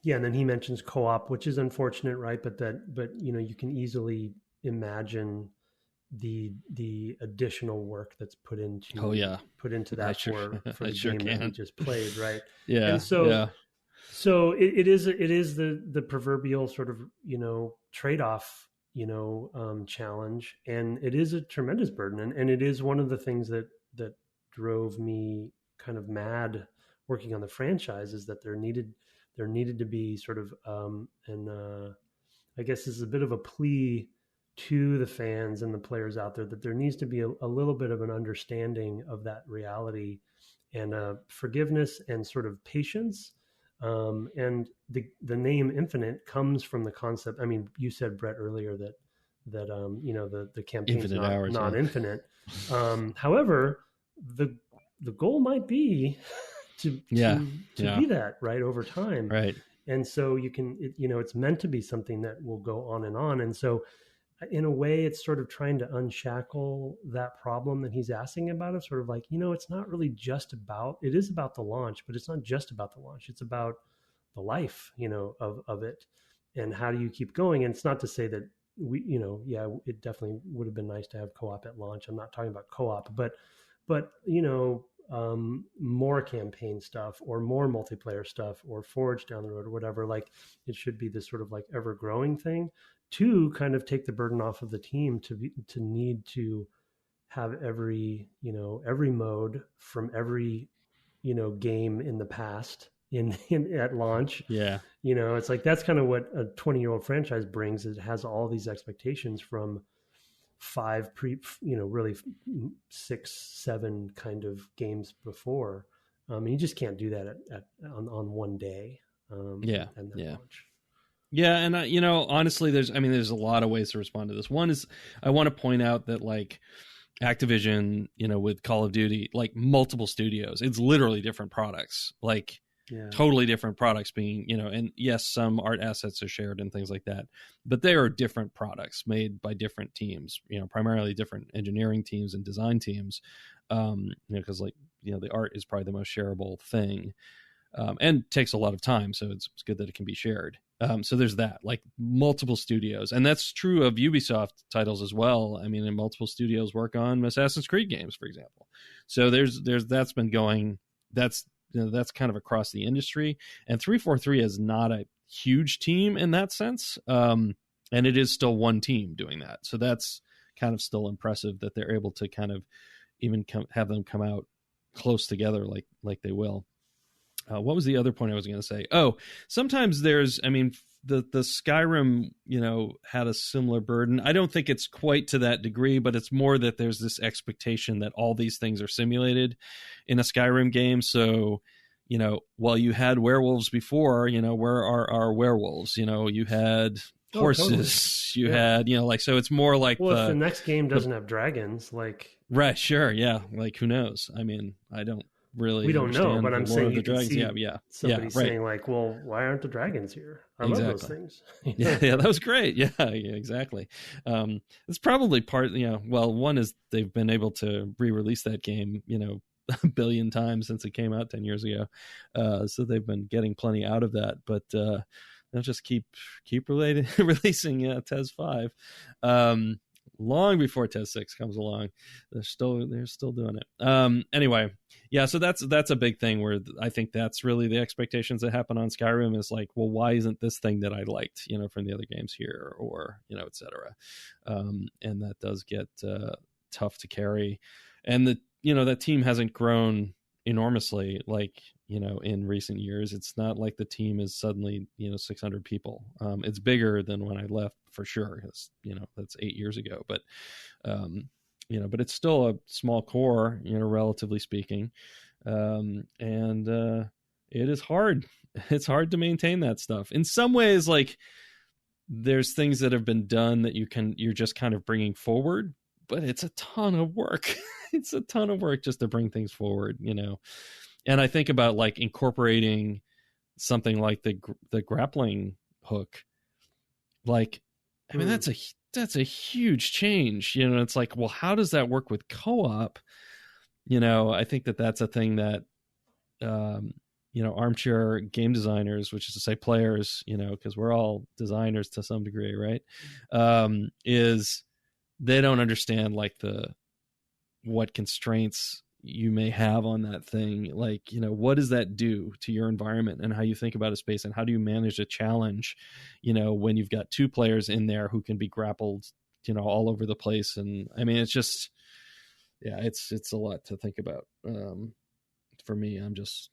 then he mentions co-op, which is unfortunate, right? But you can easily imagine the additional work that's put into that for the game that we just played, right? Yeah. And so it is the proverbial sort of trade-off challenge, and it is a tremendous burden, and it is one of the things that drove me kind of mad working on the franchise, is that there there needed to be sort of, I guess this is a bit of a plea to the fans and the players out there, that there needs to be a little bit of an understanding of that reality, and forgiveness and sort of patience. And the name Infinite comes from the concept. I mean, you said, Brett, earlier that the campaign's not infinite. However, the goal might be to be that, right, over time. Right. And so it's meant to be something that will go on and on. And so in a way, it's sort of trying to unshackle that problem that he's asking about, of sort of like, it's not really just about, it is about the launch, but it's not just about the launch. It's about the life, of it. And how do you keep going? And it's not to say that it definitely would have been nice to have co-op at launch. I'm not talking about co-op, but more campaign stuff or more multiplayer stuff or Forge down the road or whatever. Like, it should be this sort of like ever growing thing to kind of take the burden off of the team to need to have every mode from every, game in the past in at launch. Yeah. It's like, that's kind of what a 20-year-old franchise brings. It has all these expectations from 5 really 6, 7 kind of games before. You just can't do that on one day. And then launch. Yeah, and honestly, there's a lot of ways to respond to this. One is, I want to point out that, like, Activision, with Call of Duty, like, multiple studios, it's literally different products, like totally different products being, and yes, some art assets are shared and things like that, but they are different products made by different teams, primarily different engineering teams and design teams, because the art is probably the most shareable thing, and takes a lot of time, so it's good that it can be shared. So there's that, like, multiple studios, and that's true of Ubisoft titles as well. I mean, and multiple studios work on Assassin's Creed games, for example. So there's that's been going. That's kind of across the industry. And 343 is not a huge team in that sense, and it is still one team doing that. So that's kind of still impressive that they're able to kind of even have them come out close together like they will. What was the other point I was going to say? Oh, sometimes there's, the Skyrim, had a similar burden. I don't think it's quite to that degree, but it's more that there's this expectation that all these things are simulated in a Skyrim game. So, while you had werewolves before, where are our werewolves? You had horses, totally. Had, so it's more like, well, if the next game doesn't have dragons, like, right. Sure. Yeah. Like, who knows? I don't really, we don't know, but I'm saying you can see somebody saying, right. like, well, why aren't the dragons here? I love those things. Yeah, that was great. Yeah, exactly. It's probably part, well, one is they've been able to re-release that game, a billion times since it came out 10 years ago. So they've been getting plenty out of that, but they'll just keep releasing TES 5. Long before TES 6 comes along, they're still doing it. Anyway, yeah, so that's a big thing where I think that's really the expectations that happen on Skyrim is like, well, why isn't this thing that I liked, from the other games here, or et cetera. And that does get tough to carry, and that team hasn't grown enormously, like, in recent years. It's not like the team is suddenly 600 people. It's bigger than when I left, for sure. It's, that's 8 years ago, but but it's still a small core, relatively speaking, and it is hard. It's hard to maintain that stuff. In some ways, like, there's things that have been done that you're just kind of bringing forward, but it's a ton of work. It's a ton of work just to bring things forward, And I think about, like, incorporating something like the grappling hook. Like, that's a huge change. It's like, well, how does that work with co-op? I think that's a thing that, armchair game designers, which is to say players, because we're all designers to some degree, right? Is they don't understand, like, what constraints you may have on that thing. Like, what does that do to your environment and how you think about a space, and how do you manage a challenge, when you've got 2 players in there who can be grappled, all over the place. And it's just, yeah, it's a lot to think about. For me, I'm just,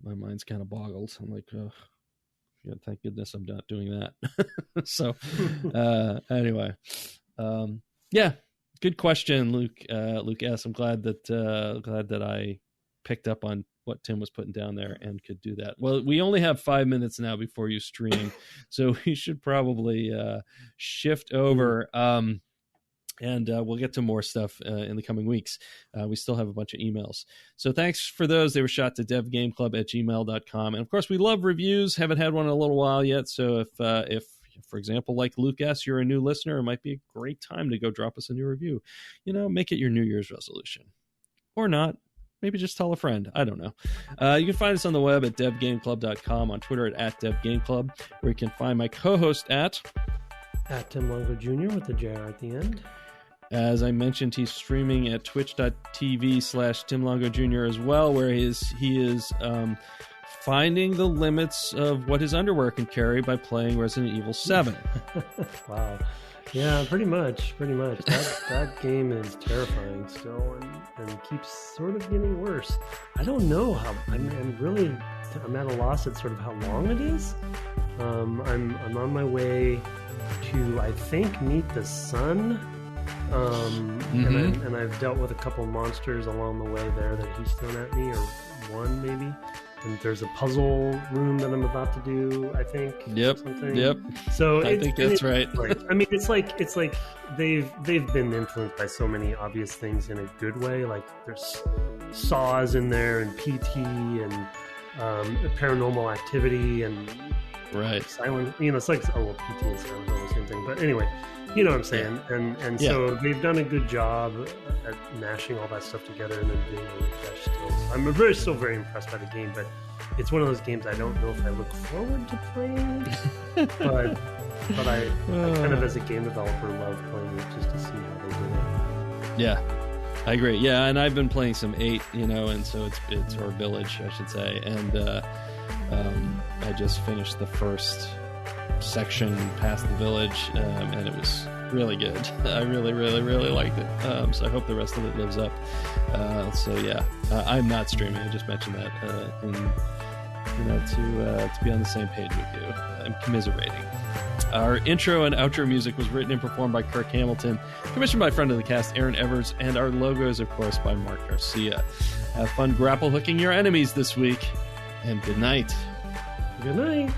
my mind's kind of boggled. I'm like, ugh. thank goodness I'm not doing that. So anyway, yeah, good question, Luke. Luke S. I'm glad that I picked up on what Tim was putting down there and could do that. Well, we only have 5 minutes now before you stream, so we should probably shift over. And we'll get to more stuff in the coming weeks. We still have a bunch of emails. So thanks for those. They were shot to devgameclub@gmail.com. And, of course, we love reviews. Haven't had one in a little while yet. So if for example, like Luke S., you're a new listener, it might be a great time to go drop us a new review. Make it your New Year's resolution. Or not. Maybe just tell a friend. I don't know. You can find us on the web at devgameclub.com, on Twitter at devgameclub, where you can find my co-host at Tim Longo Jr. with the JR at the end. As I mentioned, he's streaming at twitch.tv/Tim Longo Jr. as well, where he is finding the limits of what his underwear can carry by playing Resident Evil 7. Wow. Yeah, pretty much. That game is terrifying still and keeps sort of getting worse. I don't know how. I'm at a loss at sort of how long it is. I'm on my way to, I think, meet the sun. And I've dealt with a couple monsters along the way there that he's thrown at me, or one maybe. And there's a puzzle room that I'm about to do, I think. Yep. So I think that's right. I mean, it's like they've been influenced by so many obvious things in a good way. Like there's Saws in there, and PT, and Paranormal Activity, and right. Silent. It's like PT and Silent Hill, the same thing. But anyway. You know what I'm saying? And so they've done a good job at mashing all that stuff together and then doing a refresh still. I'm still very impressed by the game, but it's one of those games I don't know if I look forward to playing. but I kind of, as a game developer, love playing it just to see how they do it. Yeah, I agree. Yeah, and I've been playing some 8, and so it's or Village, I should say. And I just finished the first section past the village, and it was really good. I really, really, really liked it. So I hope the rest of it lives up. So yeah, I'm not streaming. I just mentioned that, to be on the same page with you. I'm commiserating. Our intro and outro music was written and performed by Kirk Hamilton, commissioned by friend of the cast Aaron Evers, and our logo is, of course, by Mark Garcia. Have fun grapple hooking your enemies this week, and good night. Good night.